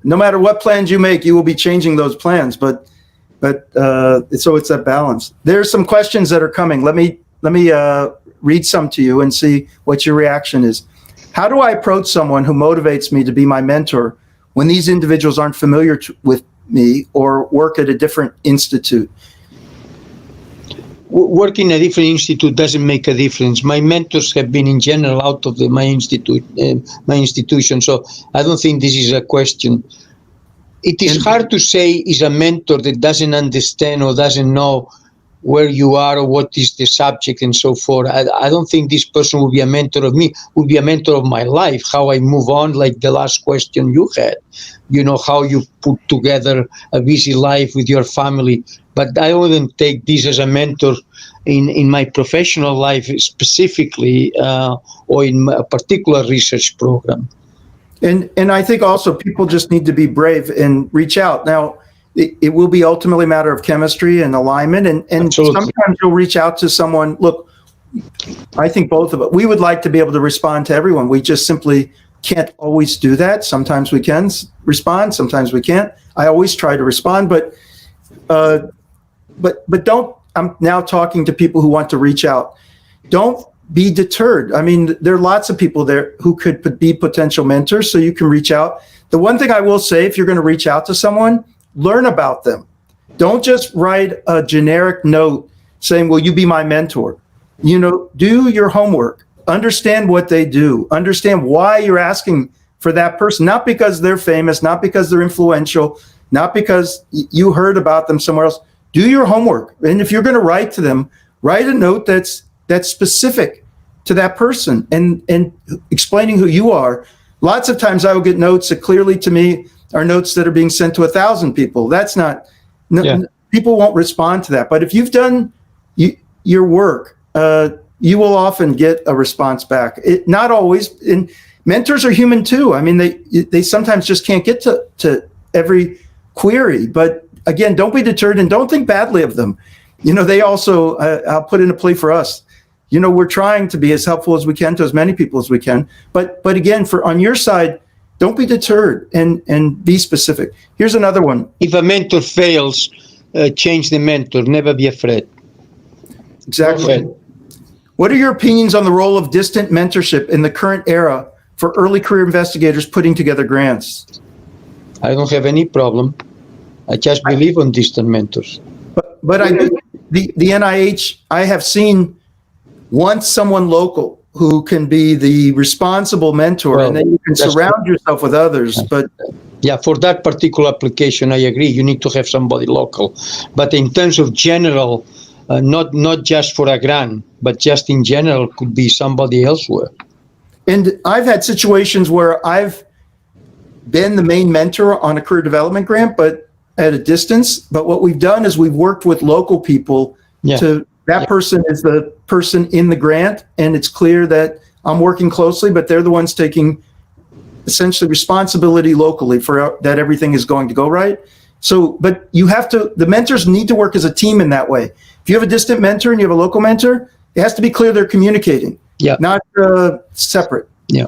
no matter what plans you make, you will be changing those plans. But so it's that balance. There's some questions that are coming. Let me read some to you and see what your reaction is. How do I approach someone who motivates me to be my mentor when these individuals aren't familiar with me or work at a different institute? Working in a different institute doesn't make a difference. My mentors have been in general out of my institution, so I don't think this is a question. It is hard to say is a mentor that doesn't understand or doesn't know where you are or what is the subject and so forth. I don't think this person will be a mentor of me, will be a mentor of my life, how I move on, like the last question you had, how you put together a busy life with your family. But I wouldn't take this as a mentor in my professional life specifically, or in a particular research program. And I think also people just need to be brave and reach out. Now, it will be ultimately a matter of chemistry and alignment. And sometimes you'll reach out to someone. Look, I think both of us, we would like to be able to respond to everyone. We just simply can't always do that. Sometimes we can respond, sometimes we can't. I always try to respond, but don't, I'm now talking to people who want to reach out. Don't be deterred. I mean, there are lots of people there who could be potential mentors, so you can reach out. The one thing I will say, if you're going to reach out to someone, learn about them. Don't just write a generic note saying, will you be my mentor? You know, do your homework. Understand what they do. Understand why you're asking for that person. Not because they're famous, not because they're influential, not because you heard about them somewhere else. Do your homework. And if you're going to write to them, write a note that's specific to that person and explaining who you are. Lots of times I will get notes that clearly to me are notes that are being sent to 1,000 people. That's not, people won't respond to that. But if you've done your work, you will often get a response back. Not always. And mentors are human too. I mean, they sometimes just can't get to every query. But again, don't be deterred and don't think badly of them. You know, they also, I'll put in a plea for us. You know, we're trying to be as helpful as we can to as many people as we can. But again, on your side, don't be deterred and be specific. Here's another one. If a mentor fails, change the mentor. Never be afraid. Exactly. What are your opinions on the role of distant mentorship in the current era for early career investigators putting together grants? I don't have any problem. I just believe on distant mentors. But I do, the NIH, I have seen once someone local who can be the responsible mentor, and then you can surround yourself with others. But yeah, for that particular application, I agree. You need to have somebody local. But in terms of general, not just for a grant, but just in general, could be somebody elsewhere. And I've had situations where I've been the main mentor on a career development grant, but at a distance. But what we've done is we've worked with local people to, that person is the person in the grant, and it's clear that I'm working closely, but they're the ones taking essentially responsibility locally for that everything is going to go right. So, but you have to, the mentors need to work as a team in that way. If you have a distant mentor and you have a local mentor, it has to be clear they're communicating, not separate. Yeah.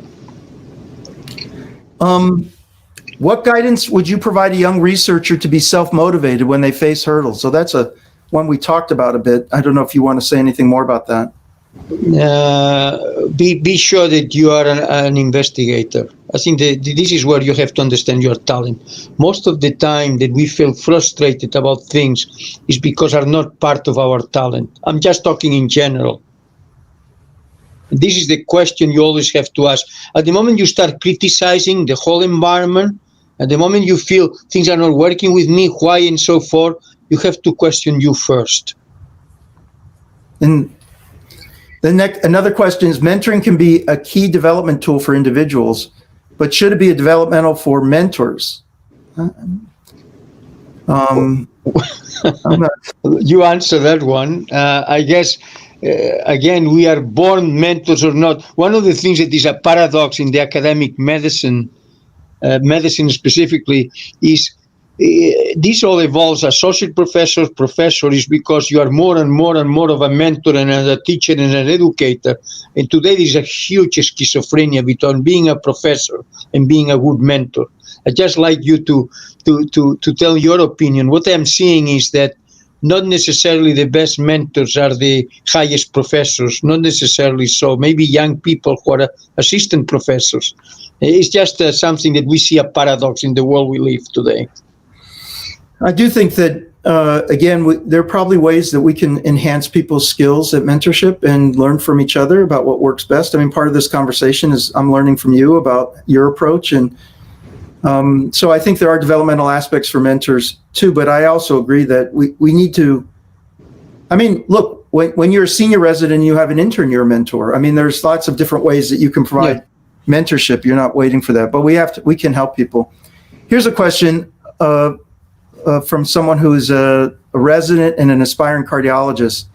What guidance would you provide a young researcher to be self-motivated when they face hurdles? So that's one we talked about a bit. I don't know if you want to say anything more about that. Be sure that you are an investigator. I think that this is where you have to understand your talent. Most of the time that we feel frustrated about things is because are not part of our talent. I'm just talking in general. This is the question you always have to ask. At the moment you start criticizing the whole environment, at the moment you feel things are not working with me, why and so forth, you have to question you first. And another question is, mentoring can be a key development tool for individuals, but should it be a developmental for mentors? You answer that one. I guess, again, we are born mentors or not. One of the things that is a paradox in the academic medicine specifically, is this all evolves. Associate professor is because you are more and more and more of a mentor and a teacher and an educator. And today there is a huge schizophrenia between being a professor and being a good mentor. I'd just like you to tell your opinion. What I'm seeing is that not necessarily the best mentors are the highest professors, not necessarily so. Maybe young people who are assistant professors. It's just something that we see a paradox in the world we live today. I do think that, again, there are probably ways that we can enhance people's skills at mentorship and learn from each other about what works best. I mean, part of this conversation is I'm learning from you about your approach. And so I think there are developmental aspects for mentors too, but I also agree that we need to, I mean, look, when you're a senior resident and you have an intern, you're a mentor. I mean, there's lots of different ways that you can provide mentorship. You're not waiting for that, but we can help people. Here's a question from someone who's a resident and an aspiring cardiologist.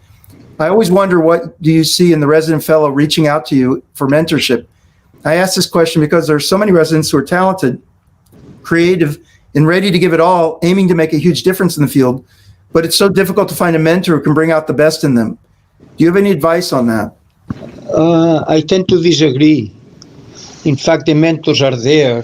I always wonder, what do you see in the resident fellow reaching out to you for mentorship? I ask this question because there are so many residents who are talented, creative, and ready to give it all, aiming to make a huge difference in the field, but it's so difficult to find a mentor who can bring out the best in them. Do you have any advice on that? I tend to disagree. In fact, the mentors are there.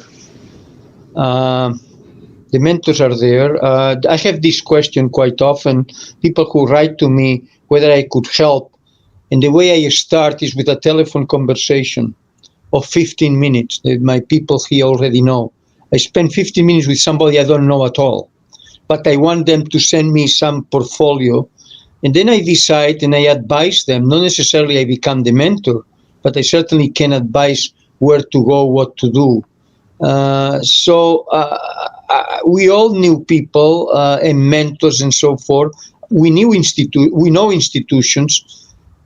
The mentors are there. I have this question quite often. People who write to me whether I could help. And the way I start is with a telephone conversation of 15 minutes that my people here already know. I spend 15 minutes with somebody I don't know at all. But I want them to send me some portfolio. And then I decide and I advise them. Not necessarily I become the mentor, but I certainly can advise where to go, what to do. We all knew people and mentors and so forth. We know institutions,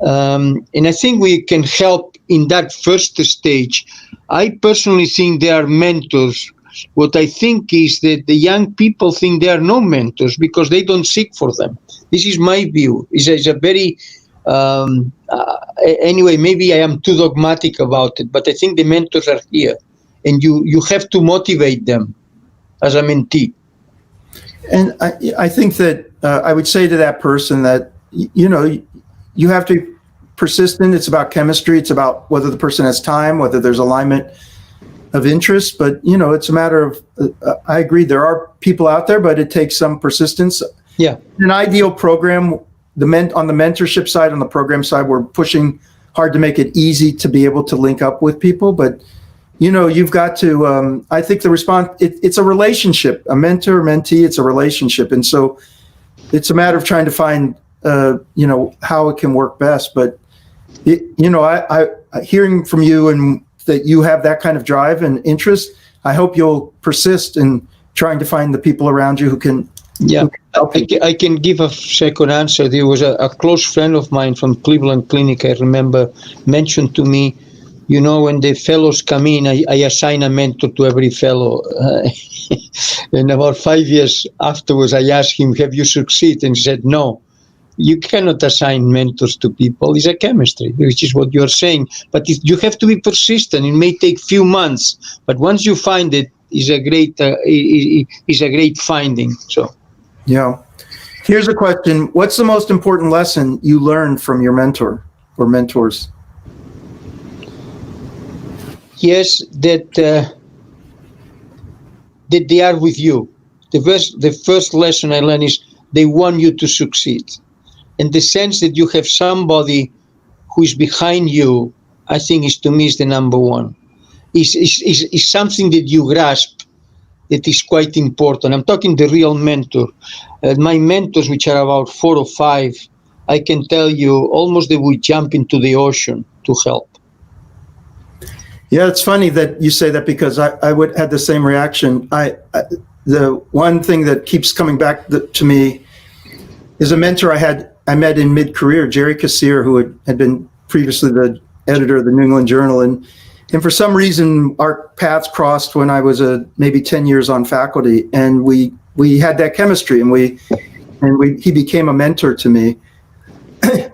and I think we can help in that first stage. I personally think they are mentors. What I think is that the young people think they are no mentors because they don't seek for them. This is my view. It's a very anyway. Maybe I am too dogmatic about it, but I think the mentors are here. And you have to motivate them as a mentee. And I think that I would say to that person that, you have to be persistent. It's about chemistry. It's about whether the person has time, whether there's alignment of interest. But, it's a matter of, I agree, there are people out there, but it takes some persistence. Yeah. An ideal program, on the mentorship side, on the program side, we're pushing hard to make it easy to be able to link up with people. But you've got to, I think the response, it's a relationship, a mentor, mentee, it's a relationship. And so it's a matter of trying to find, how it can work best. But, I hearing from you and that you have that kind of drive and interest, I hope you'll persist in trying to find the people around you who can. Yeah, I can give a second answer. There was a close friend of mine from Cleveland Clinic, I remember, mentioned to me, when the fellows come in, I assign a mentor to every fellow. And about 5 years afterwards, I asked him, have you succeeded? And he said, no, you cannot assign mentors to people. It's a chemistry, which is what you're saying. But you have to be persistent. It may take few months, but once you find it, is a great finding. So, yeah. Here's a question. What's the most important lesson you learned from your mentor or mentors? Yes, that they are with you. The first lesson I learned is they want you to succeed. And the sense that you have somebody who is behind you, I think to me is the number one. Is something that you grasp that is quite important. I'm talking the real mentor. My mentors, which are about 4 or 5, I can tell you almost they would jump into the ocean to help. Yeah, it's funny that you say that because I would had the same reaction. The one thing that keeps coming back to me is a mentor I met in mid-career, Jerry Kassier, who had been previously the editor of the New England Journal. And for some reason, our paths crossed when I was maybe 10 years on faculty. And we had that chemistry, and he became a mentor to me.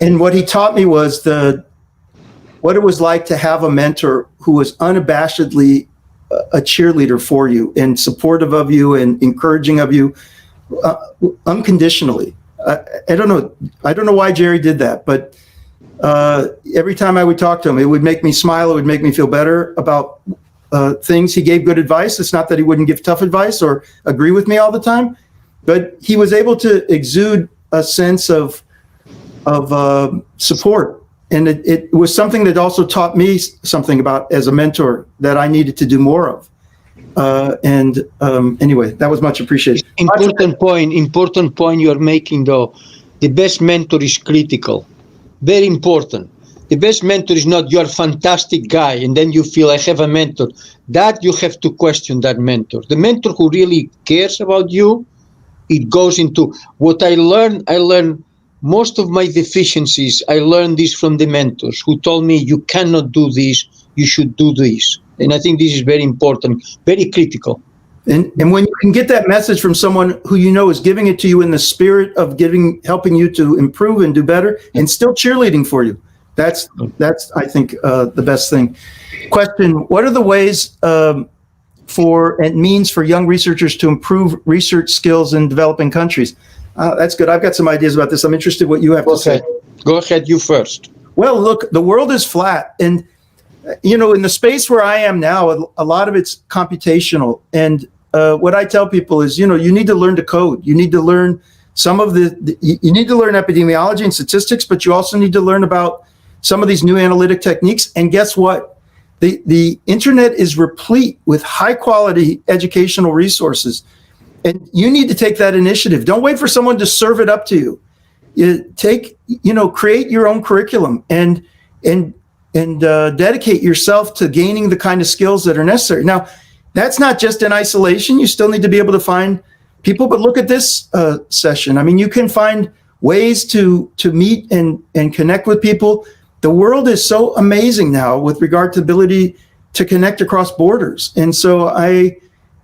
And what he taught me was what it was like to have a mentor who was unabashedly a cheerleader for you and supportive of you and encouraging of you unconditionally. I don't know why Jerry did that, but every time I would talk to him, it would make me smile. It would make me feel better about things. He gave good advice. It's not that he wouldn't give tough advice or agree with me all the time, but he was able to exude a sense of support. And it was something that also taught me something about, as a mentor, that I needed to do more of. Anyway, that was much appreciated. Important point you are making, though. The best mentor is critical. Very important. The best mentor is not, you're a fantastic guy, and then you feel, I have a mentor. That you have to question that mentor. The mentor who really cares about you, it goes into what I learned most of my deficiencies, I learned this from the mentors who told me, you cannot do this, you should do this. And I think this is very important, very critical. And when you can get that message from someone who is giving it to you in the spirit of helping you to improve and do better, and still cheerleading for you, that's I think the best thing. Question: what are the ways and means for young researchers to improve research skills in developing countries? That's good. I've got some ideas about this. I'm interested what you have to say. Go ahead, you first. Well, look, the world is flat, and in the space where I am now, a lot of it's computational. And what I tell people is, you need to learn to code. You need to learn you need to learn epidemiology and statistics, but you also need to learn about some of these new analytic techniques. And guess what? The internet is replete with high quality educational resources. And you need to take that initiative. Don't wait for someone to serve it up to you. Create your own curriculum and dedicate yourself to gaining the kind of skills that are necessary. Now, that's not just in isolation. You still need to be able to find people, but look at this session. I mean, you can find ways to meet and connect with people. The world is so amazing now with regard to ability to connect across borders. And so I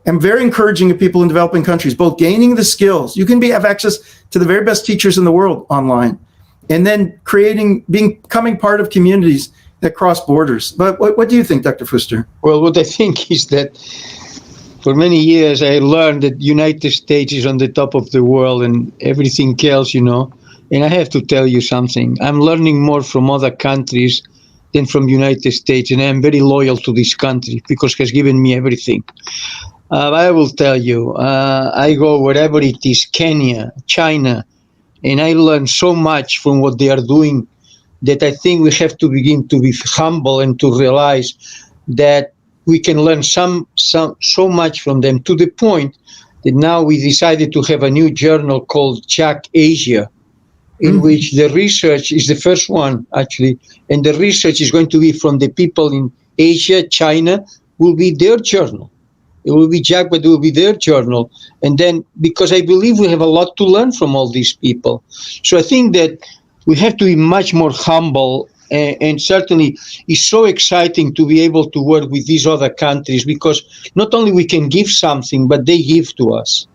am very encouraging of people in developing countries, both gaining the skills. You can have access to the very best teachers in the world online, and then becoming part of communities that cross borders. But what do you think, Dr. Fuster? Well, what I think is that for many years I learned that United States is on the top of the world and everything else, And I have to tell you something. I'm learning more from other countries than from United States, and I'm very loyal to this country because it has given me everything. I will tell you, I go wherever it is, Kenya, China, and I learn so much from what they are doing that I think we have to begin to be humble and to realize that we can learn so much from them, to the point that now we decided to have a new journal called Jack Asia, in which the research is the first one, actually, and the research is going to be from the people in Asia, China, will be their journal. It will be Jack, but it will be their journal. And then, because I believe we have a lot to learn from all these people. So I think that we have to be much more humble, and certainly it's so exciting to be able to work with these other countries, because not only we can give something, but they give to us.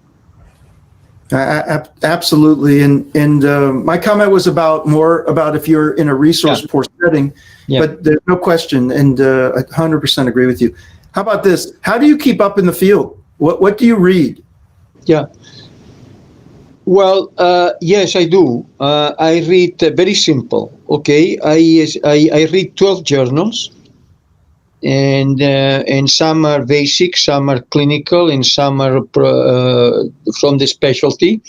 Absolutely. And my comment was more about if you're in a resource poor setting, but there's no question, and I 100% agree with you. How about this? How do you keep up in the field? What do you read? Yeah. Well, yes, I do. I read very simple. Okay, I read 12 journals, and some are basic, some are clinical, and some are from the specialty.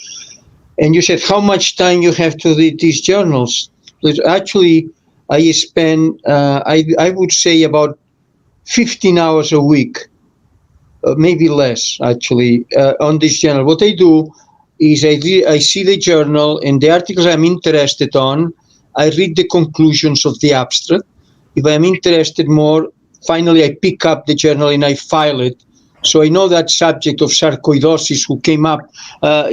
And you said how much time you have to read these journals? Actually, I spend I would say about 15 hours a week, maybe less actually, on this journal. What I do is I see the journal and the articles I'm interested on. I read the conclusions of the abstract. If I'm interested more, finally I pick up the journal and I file it. So I know that subject of sarcoidosis who came up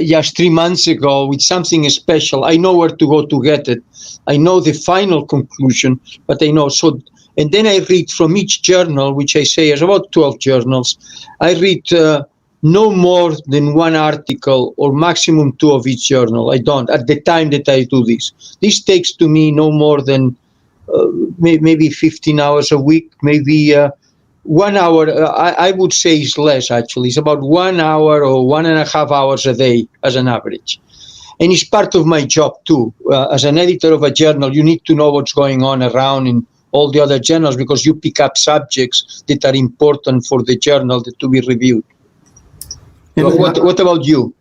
just 3 months ago with something special. I know where to go to get it. I know the final conclusion, but I know. So, and then I read from each journal, which I say is about 12 journals. I read no more than one article or maximum 2 of each journal. I don't, at the time that I do this. This takes to me no more than maybe 15 hours a week, maybe 1 hour. I would say it's less actually. It's about 1 hour or 1.5 hours a day as an average. And it's part of my job too. As an editor of a journal, you need to know what's going on around in all the other journals, because you pick up subjects that are important for the journal to be reviewed. What about you?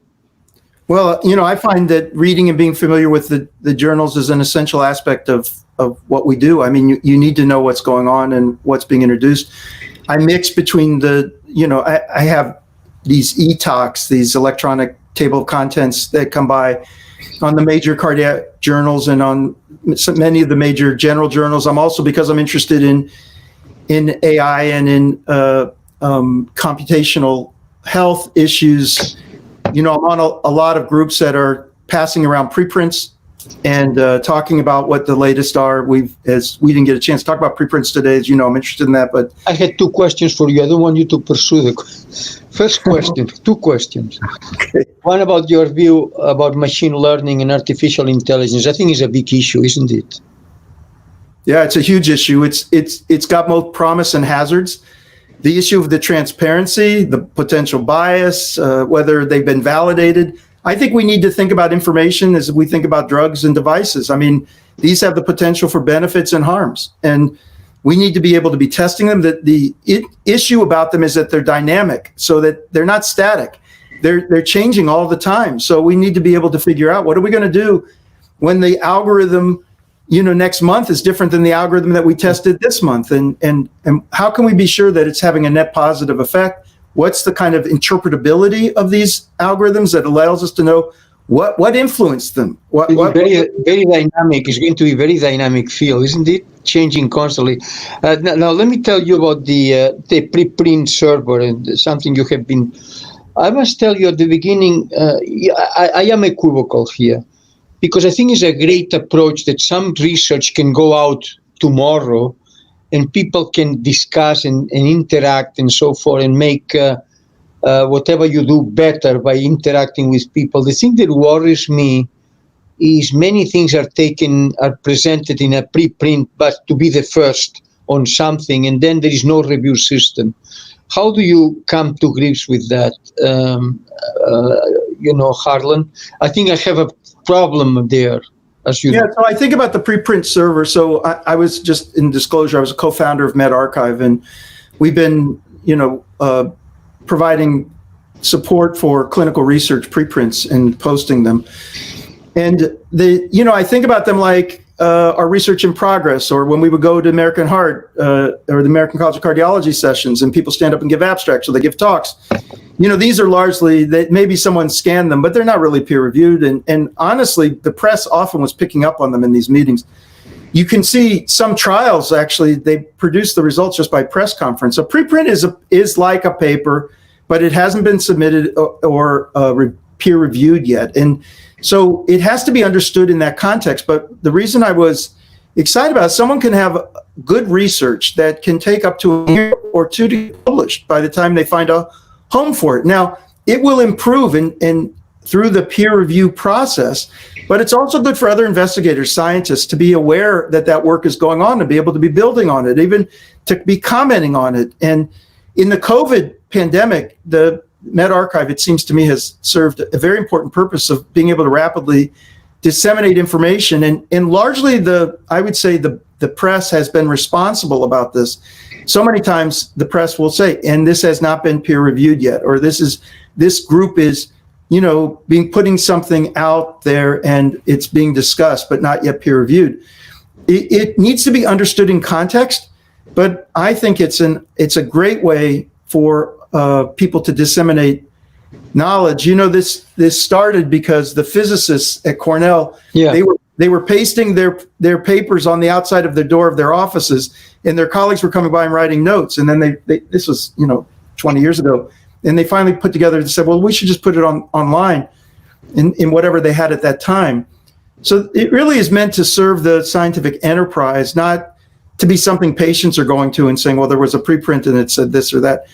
Well, I find that reading and being familiar with the journals is an essential aspect of what we do. I mean, you need to know what's going on and what's being introduced. I mix between I have these e-talks, these electronic table of contents that come by on the major cardiac journals and on many of the major general journals. I'm also, because I'm interested in AI and in computational health issues, I'm on a lot of groups that are passing around preprints and talking about what the latest are. As we didn't get a chance to talk about preprints today, as you know, I'm interested in that. But I had 2 questions for you. I don't want you to pursue the first question. 2 questions. Okay. One about your view about machine learning and artificial intelligence. I think it's a big issue, isn't it? Yeah, it's a huge issue. It's got both promise and hazards. The issue of the transparency, the potential bias, whether they've been validated. I think we need to think about information as we think about drugs and devices. I mean, these have the potential for benefits and harms. And We need to be able to be testing them. That the issue about them is that they're dynamic, so that they're not static. They're changing all the time. So we need to be able to figure out, what are we going to do when the algorithm, next month is different than the algorithm that we tested this month, and how can we be sure that it's having a net positive effect? What's the kind of interpretability of these algorithms that allows us to know what influenced them? Very dynamic. It's going to be very dynamic field, isn't it? Changing constantly. Now, let me tell you about the preprint server and something you have been. I must tell you at the beginning, I am equivocal here, because I think it's a great approach that some research can go out tomorrow and people can discuss and interact and so forth and make whatever you do better by interacting with people. The thing that worries me is many things are presented in a preprint, but to be the first on something, and then there is no review system. How do you come to grips with that, Harlan? I think I have a problem there, as you know. So I think about the preprint server. So I was, just in disclosure, I was a co-founder of medRxiv, and we've been, providing support for clinical research preprints and posting them. And I think about them like our research in progress, or when we would go to American Heart or the American College of Cardiology sessions, and people stand up and give abstracts, or they give talks. These are largely, that maybe someone scanned them, but they're not really peer reviewed. And honestly, the press often was picking up on them in these meetings. You can see some trials, actually, they produce the results just by press conference. A preprint is like a paper, but it hasn't been submitted or peer reviewed yet. And so it has to be understood in that context. But the reason I was excited about it, someone can have good research that can take up to a year or two to get published by the time they find a home for it. Now, it will improve and through the peer review process, but it's also good for other investigators, scientists, to be aware that work is going on, to be able to be building on it, even to be commenting on it. And in the COVID pandemic, the medRxiv, it seems to me, has served a very important purpose of being able to rapidly disseminate information. And largely I would say the press has been responsible about this. So many times the press will say, and this has not been peer reviewed yet, or this group is, putting something out there and it's being discussed, but not yet peer reviewed. It needs to be understood in context, but I think it's a great way for people to disseminate knowledge. This started because the physicists at Cornell, they were pasting their papers on the outside of the door of their offices, and their colleagues were coming by and writing notes. And then this was 20 years ago, and they finally put together and said, well, we should just put it online in whatever they had at that time. So it really is meant to serve the scientific enterprise, not to be something patients are going to and saying, well, there was a preprint and it said this or that.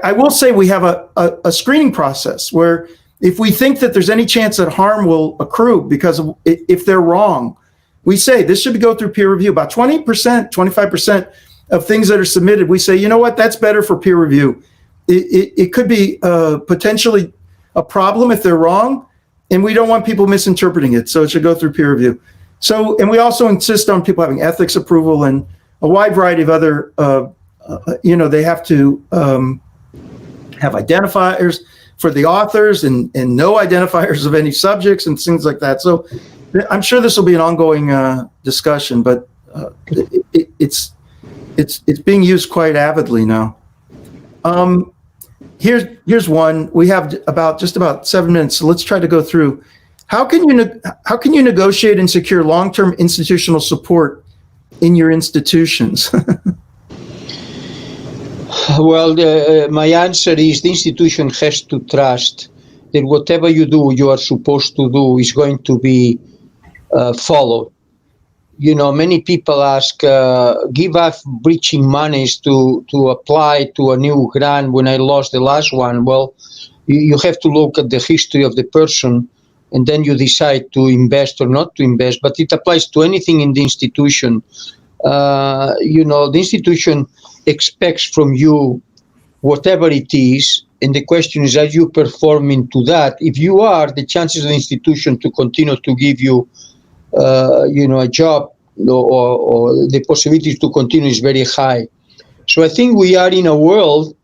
I will say we have a screening process where if we think that there's any chance that harm will accrue because if they're wrong, we say this should go through peer review. About 20%, 25% of things that are submitted, we say, that's better for peer review. It could be potentially a problem if they're wrong, and we don't want people misinterpreting it, so it should go through peer review. So, and we also insist on people having ethics approval and a wide variety of other, they have to have identifiers for the authors and no identifiers of any subjects and things like that. So I'm sure this will be an ongoing discussion, but it's being used quite avidly now. Here's one. We have just about 7 minutes, so let's try to go through. How can you negotiate and secure long-term institutional support in your institutions? Well, my answer is the institution has to trust that whatever you do, you are supposed to do is going to be followed. Many people ask, give us breaching monies to apply to a new grant when I lost the last one. Well, you have to look at the history of the person, and then you decide to invest or not to invest. But it applies to anything in the institution. The institution expects from you whatever it is, and the question is, are you performing to that? If you are, the chances of the institution to continue to give you, a job or the possibility to continue is very high. So I think we are in a world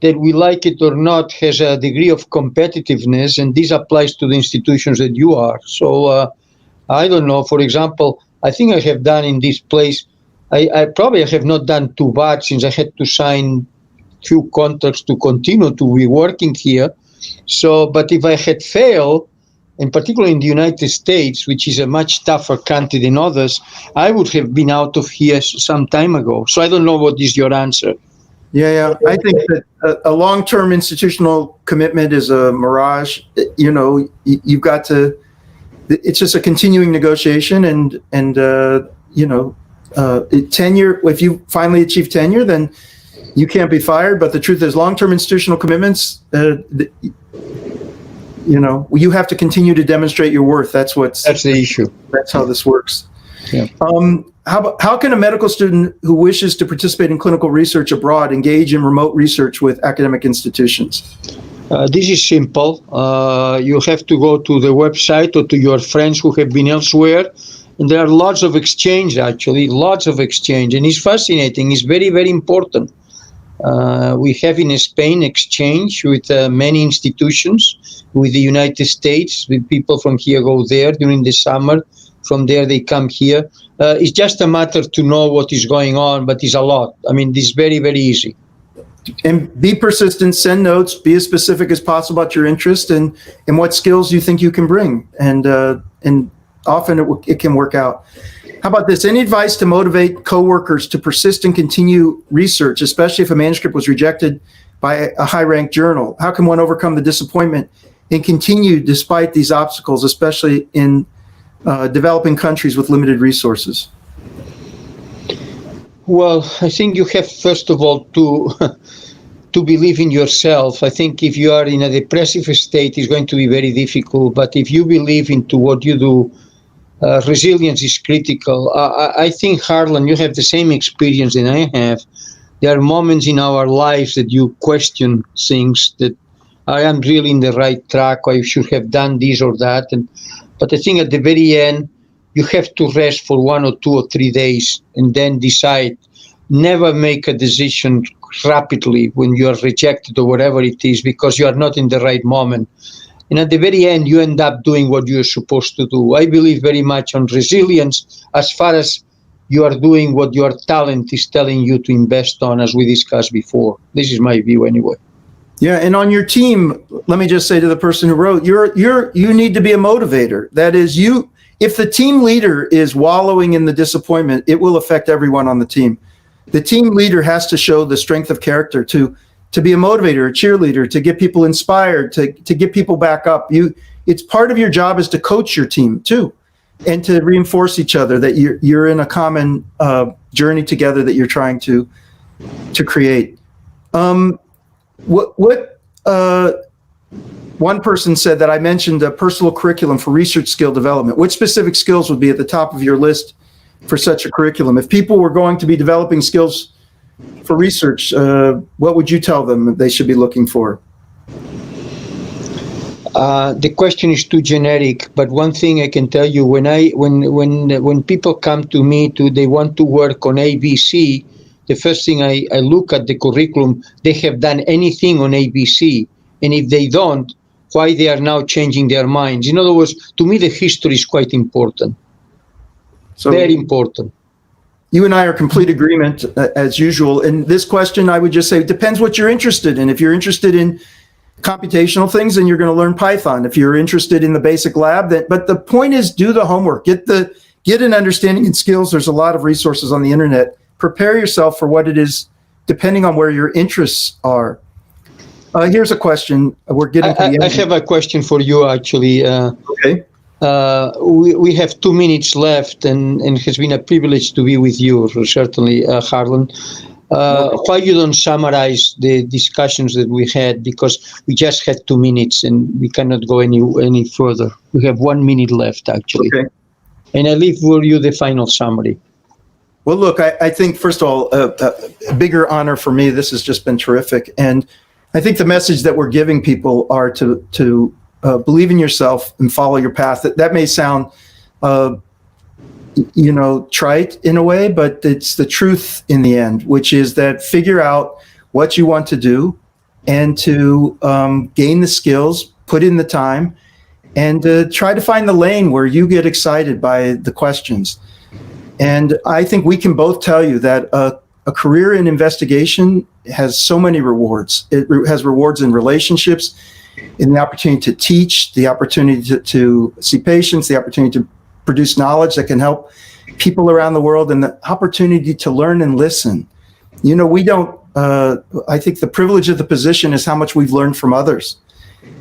that, we like it or not, has a degree of competitiveness, and this applies to the institutions that you are. So I don't know, for example, I think I have done in this place, I probably have not done too bad, since I had to sign few contracts to continue to be working here. So, but if I had failed, in particular in the United States, which is a much tougher country than others, I would have been out of here some time ago. So I don't know what is your answer. Yeah. I think that a long-term institutional commitment is a mirage. You know, you've got to, it's just a continuing negotiation, and tenure, if you finally achieve tenure, then you can't be fired. But the truth is, long-term institutional commitments, you have to continue to demonstrate your worth. That's the issue. That's how this works. Yeah. How can a medical student who wishes to participate in clinical research abroad engage in remote research with academic institutions? This is simple. You have to go to the website or to your friends who have been elsewhere. And there are lots of exchange, actually, And it's fascinating. It's very, very important. We have in Spain exchange with many institutions, with the United States, with people from here go there during the summer. From there, they come here. It's just a matter to know what is going on, but it's a lot. I mean, this is very, very easy. And be persistent, send notes, be as specific as possible about your interest and what skills you think you can bring. And often it can work out. How about this? Any advice to motivate coworkers to persist and continue research, especially if a manuscript was rejected by a high-ranked journal? How can one overcome the disappointment and continue despite these obstacles, especially in developing countries with limited resources? Well, I think you have, first of all, to believe in yourself. I think if you are in a depressive state, it's going to be very difficult. But if you believe into what you do, resilience is critical. I think, Harlan, you have the same experience than I have. There are moments in our lives that you question things, that I am really in the right track, or I should have done this or that. But I think at the very end, you have to rest for 1 or 2 or 3 days and then decide. Never make a decision rapidly when you are rejected or whatever it is, because you are not in the right moment. And at the very end, you end up doing what you're supposed to do. I believe very much on resilience as far as you are doing what your talent is telling you to invest on, as we discussed before. This is my view anyway. Yeah, and on your team, let me just say to the person who wrote, you need to be a motivator. That is, if the team leader is wallowing in the disappointment, it will affect everyone on the team. The team leader has to show the strength of character to be a motivator, a cheerleader, to get people inspired, to get people back up. It's part of your job is to coach your team too, and to reinforce each other that you're in a common journey together that you're trying to create. One person said that I mentioned a personal curriculum for research skill development. Which specific skills would be at the top of your list for such a curriculum? If people were going to be developing skills for research, what would you tell them that they should be looking for? The question is too generic, but one thing I can tell you, when people come to me they want to work on ABC, the first thing I look at the curriculum, they have done anything on ABC, and if they don't, why they are now changing their minds. In other words, to me, the history is quite important. So very important. You and I are complete agreement as usual. In this question, I would just say it depends what you're interested in. If you're interested in computational things, then you're going to learn Python. If you're interested in the basic lab, but the point is, do the homework, get an understanding and skills. There's a lot of resources on the internet. Prepare yourself for what it is, depending on where your interests are. Here's a question. We're getting to the end. I have a question for you, actually. Okay. We have 2 minutes left, and it has been a privilege to be with you, certainly, Harlan. Why you don't summarize the discussions that we had, because we just had 2 minutes and we cannot go any further. We have 1 minute left, actually. Okay. And I leave for you the final summary. Well, look, I think, first of all, a bigger honor for me. This has just been terrific. And I think the message that we're giving people are to believe in yourself and follow your path. That may sound trite in a way, but it's the truth in the end, which is that figure out what you want to do and to gain the skills, put in the time, and try to find the lane where you get excited by the questions. And I think we can both tell you that a career in investigation has so many rewards. It has rewards in relationships, in the opportunity to teach, the opportunity to see patients, the opportunity to produce knowledge that can help people around the world, and the opportunity to learn and listen. We don't, I think the privilege of the position is how much we've learned from others.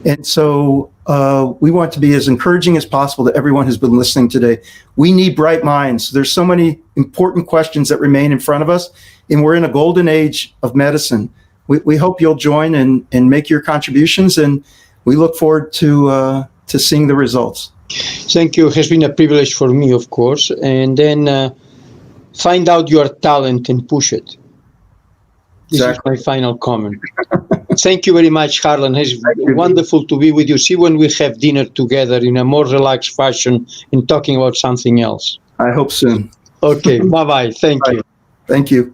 And so we want to be as encouraging as possible to everyone who's been listening today. We need bright minds. There's so many important questions that remain in front of us, and we're in a golden age of medicine. We hope you'll join and make your contributions, and we look forward to seeing the results. Thank you. It has been a privilege for me, of course. And then find out your talent and push it. This is my final comment. Thank you very much, Harlan. It's wonderful to be with you. See when we have dinner together in a more relaxed fashion and talking about something else. I hope soon. Okay. Bye-bye. Thank you. Thank you.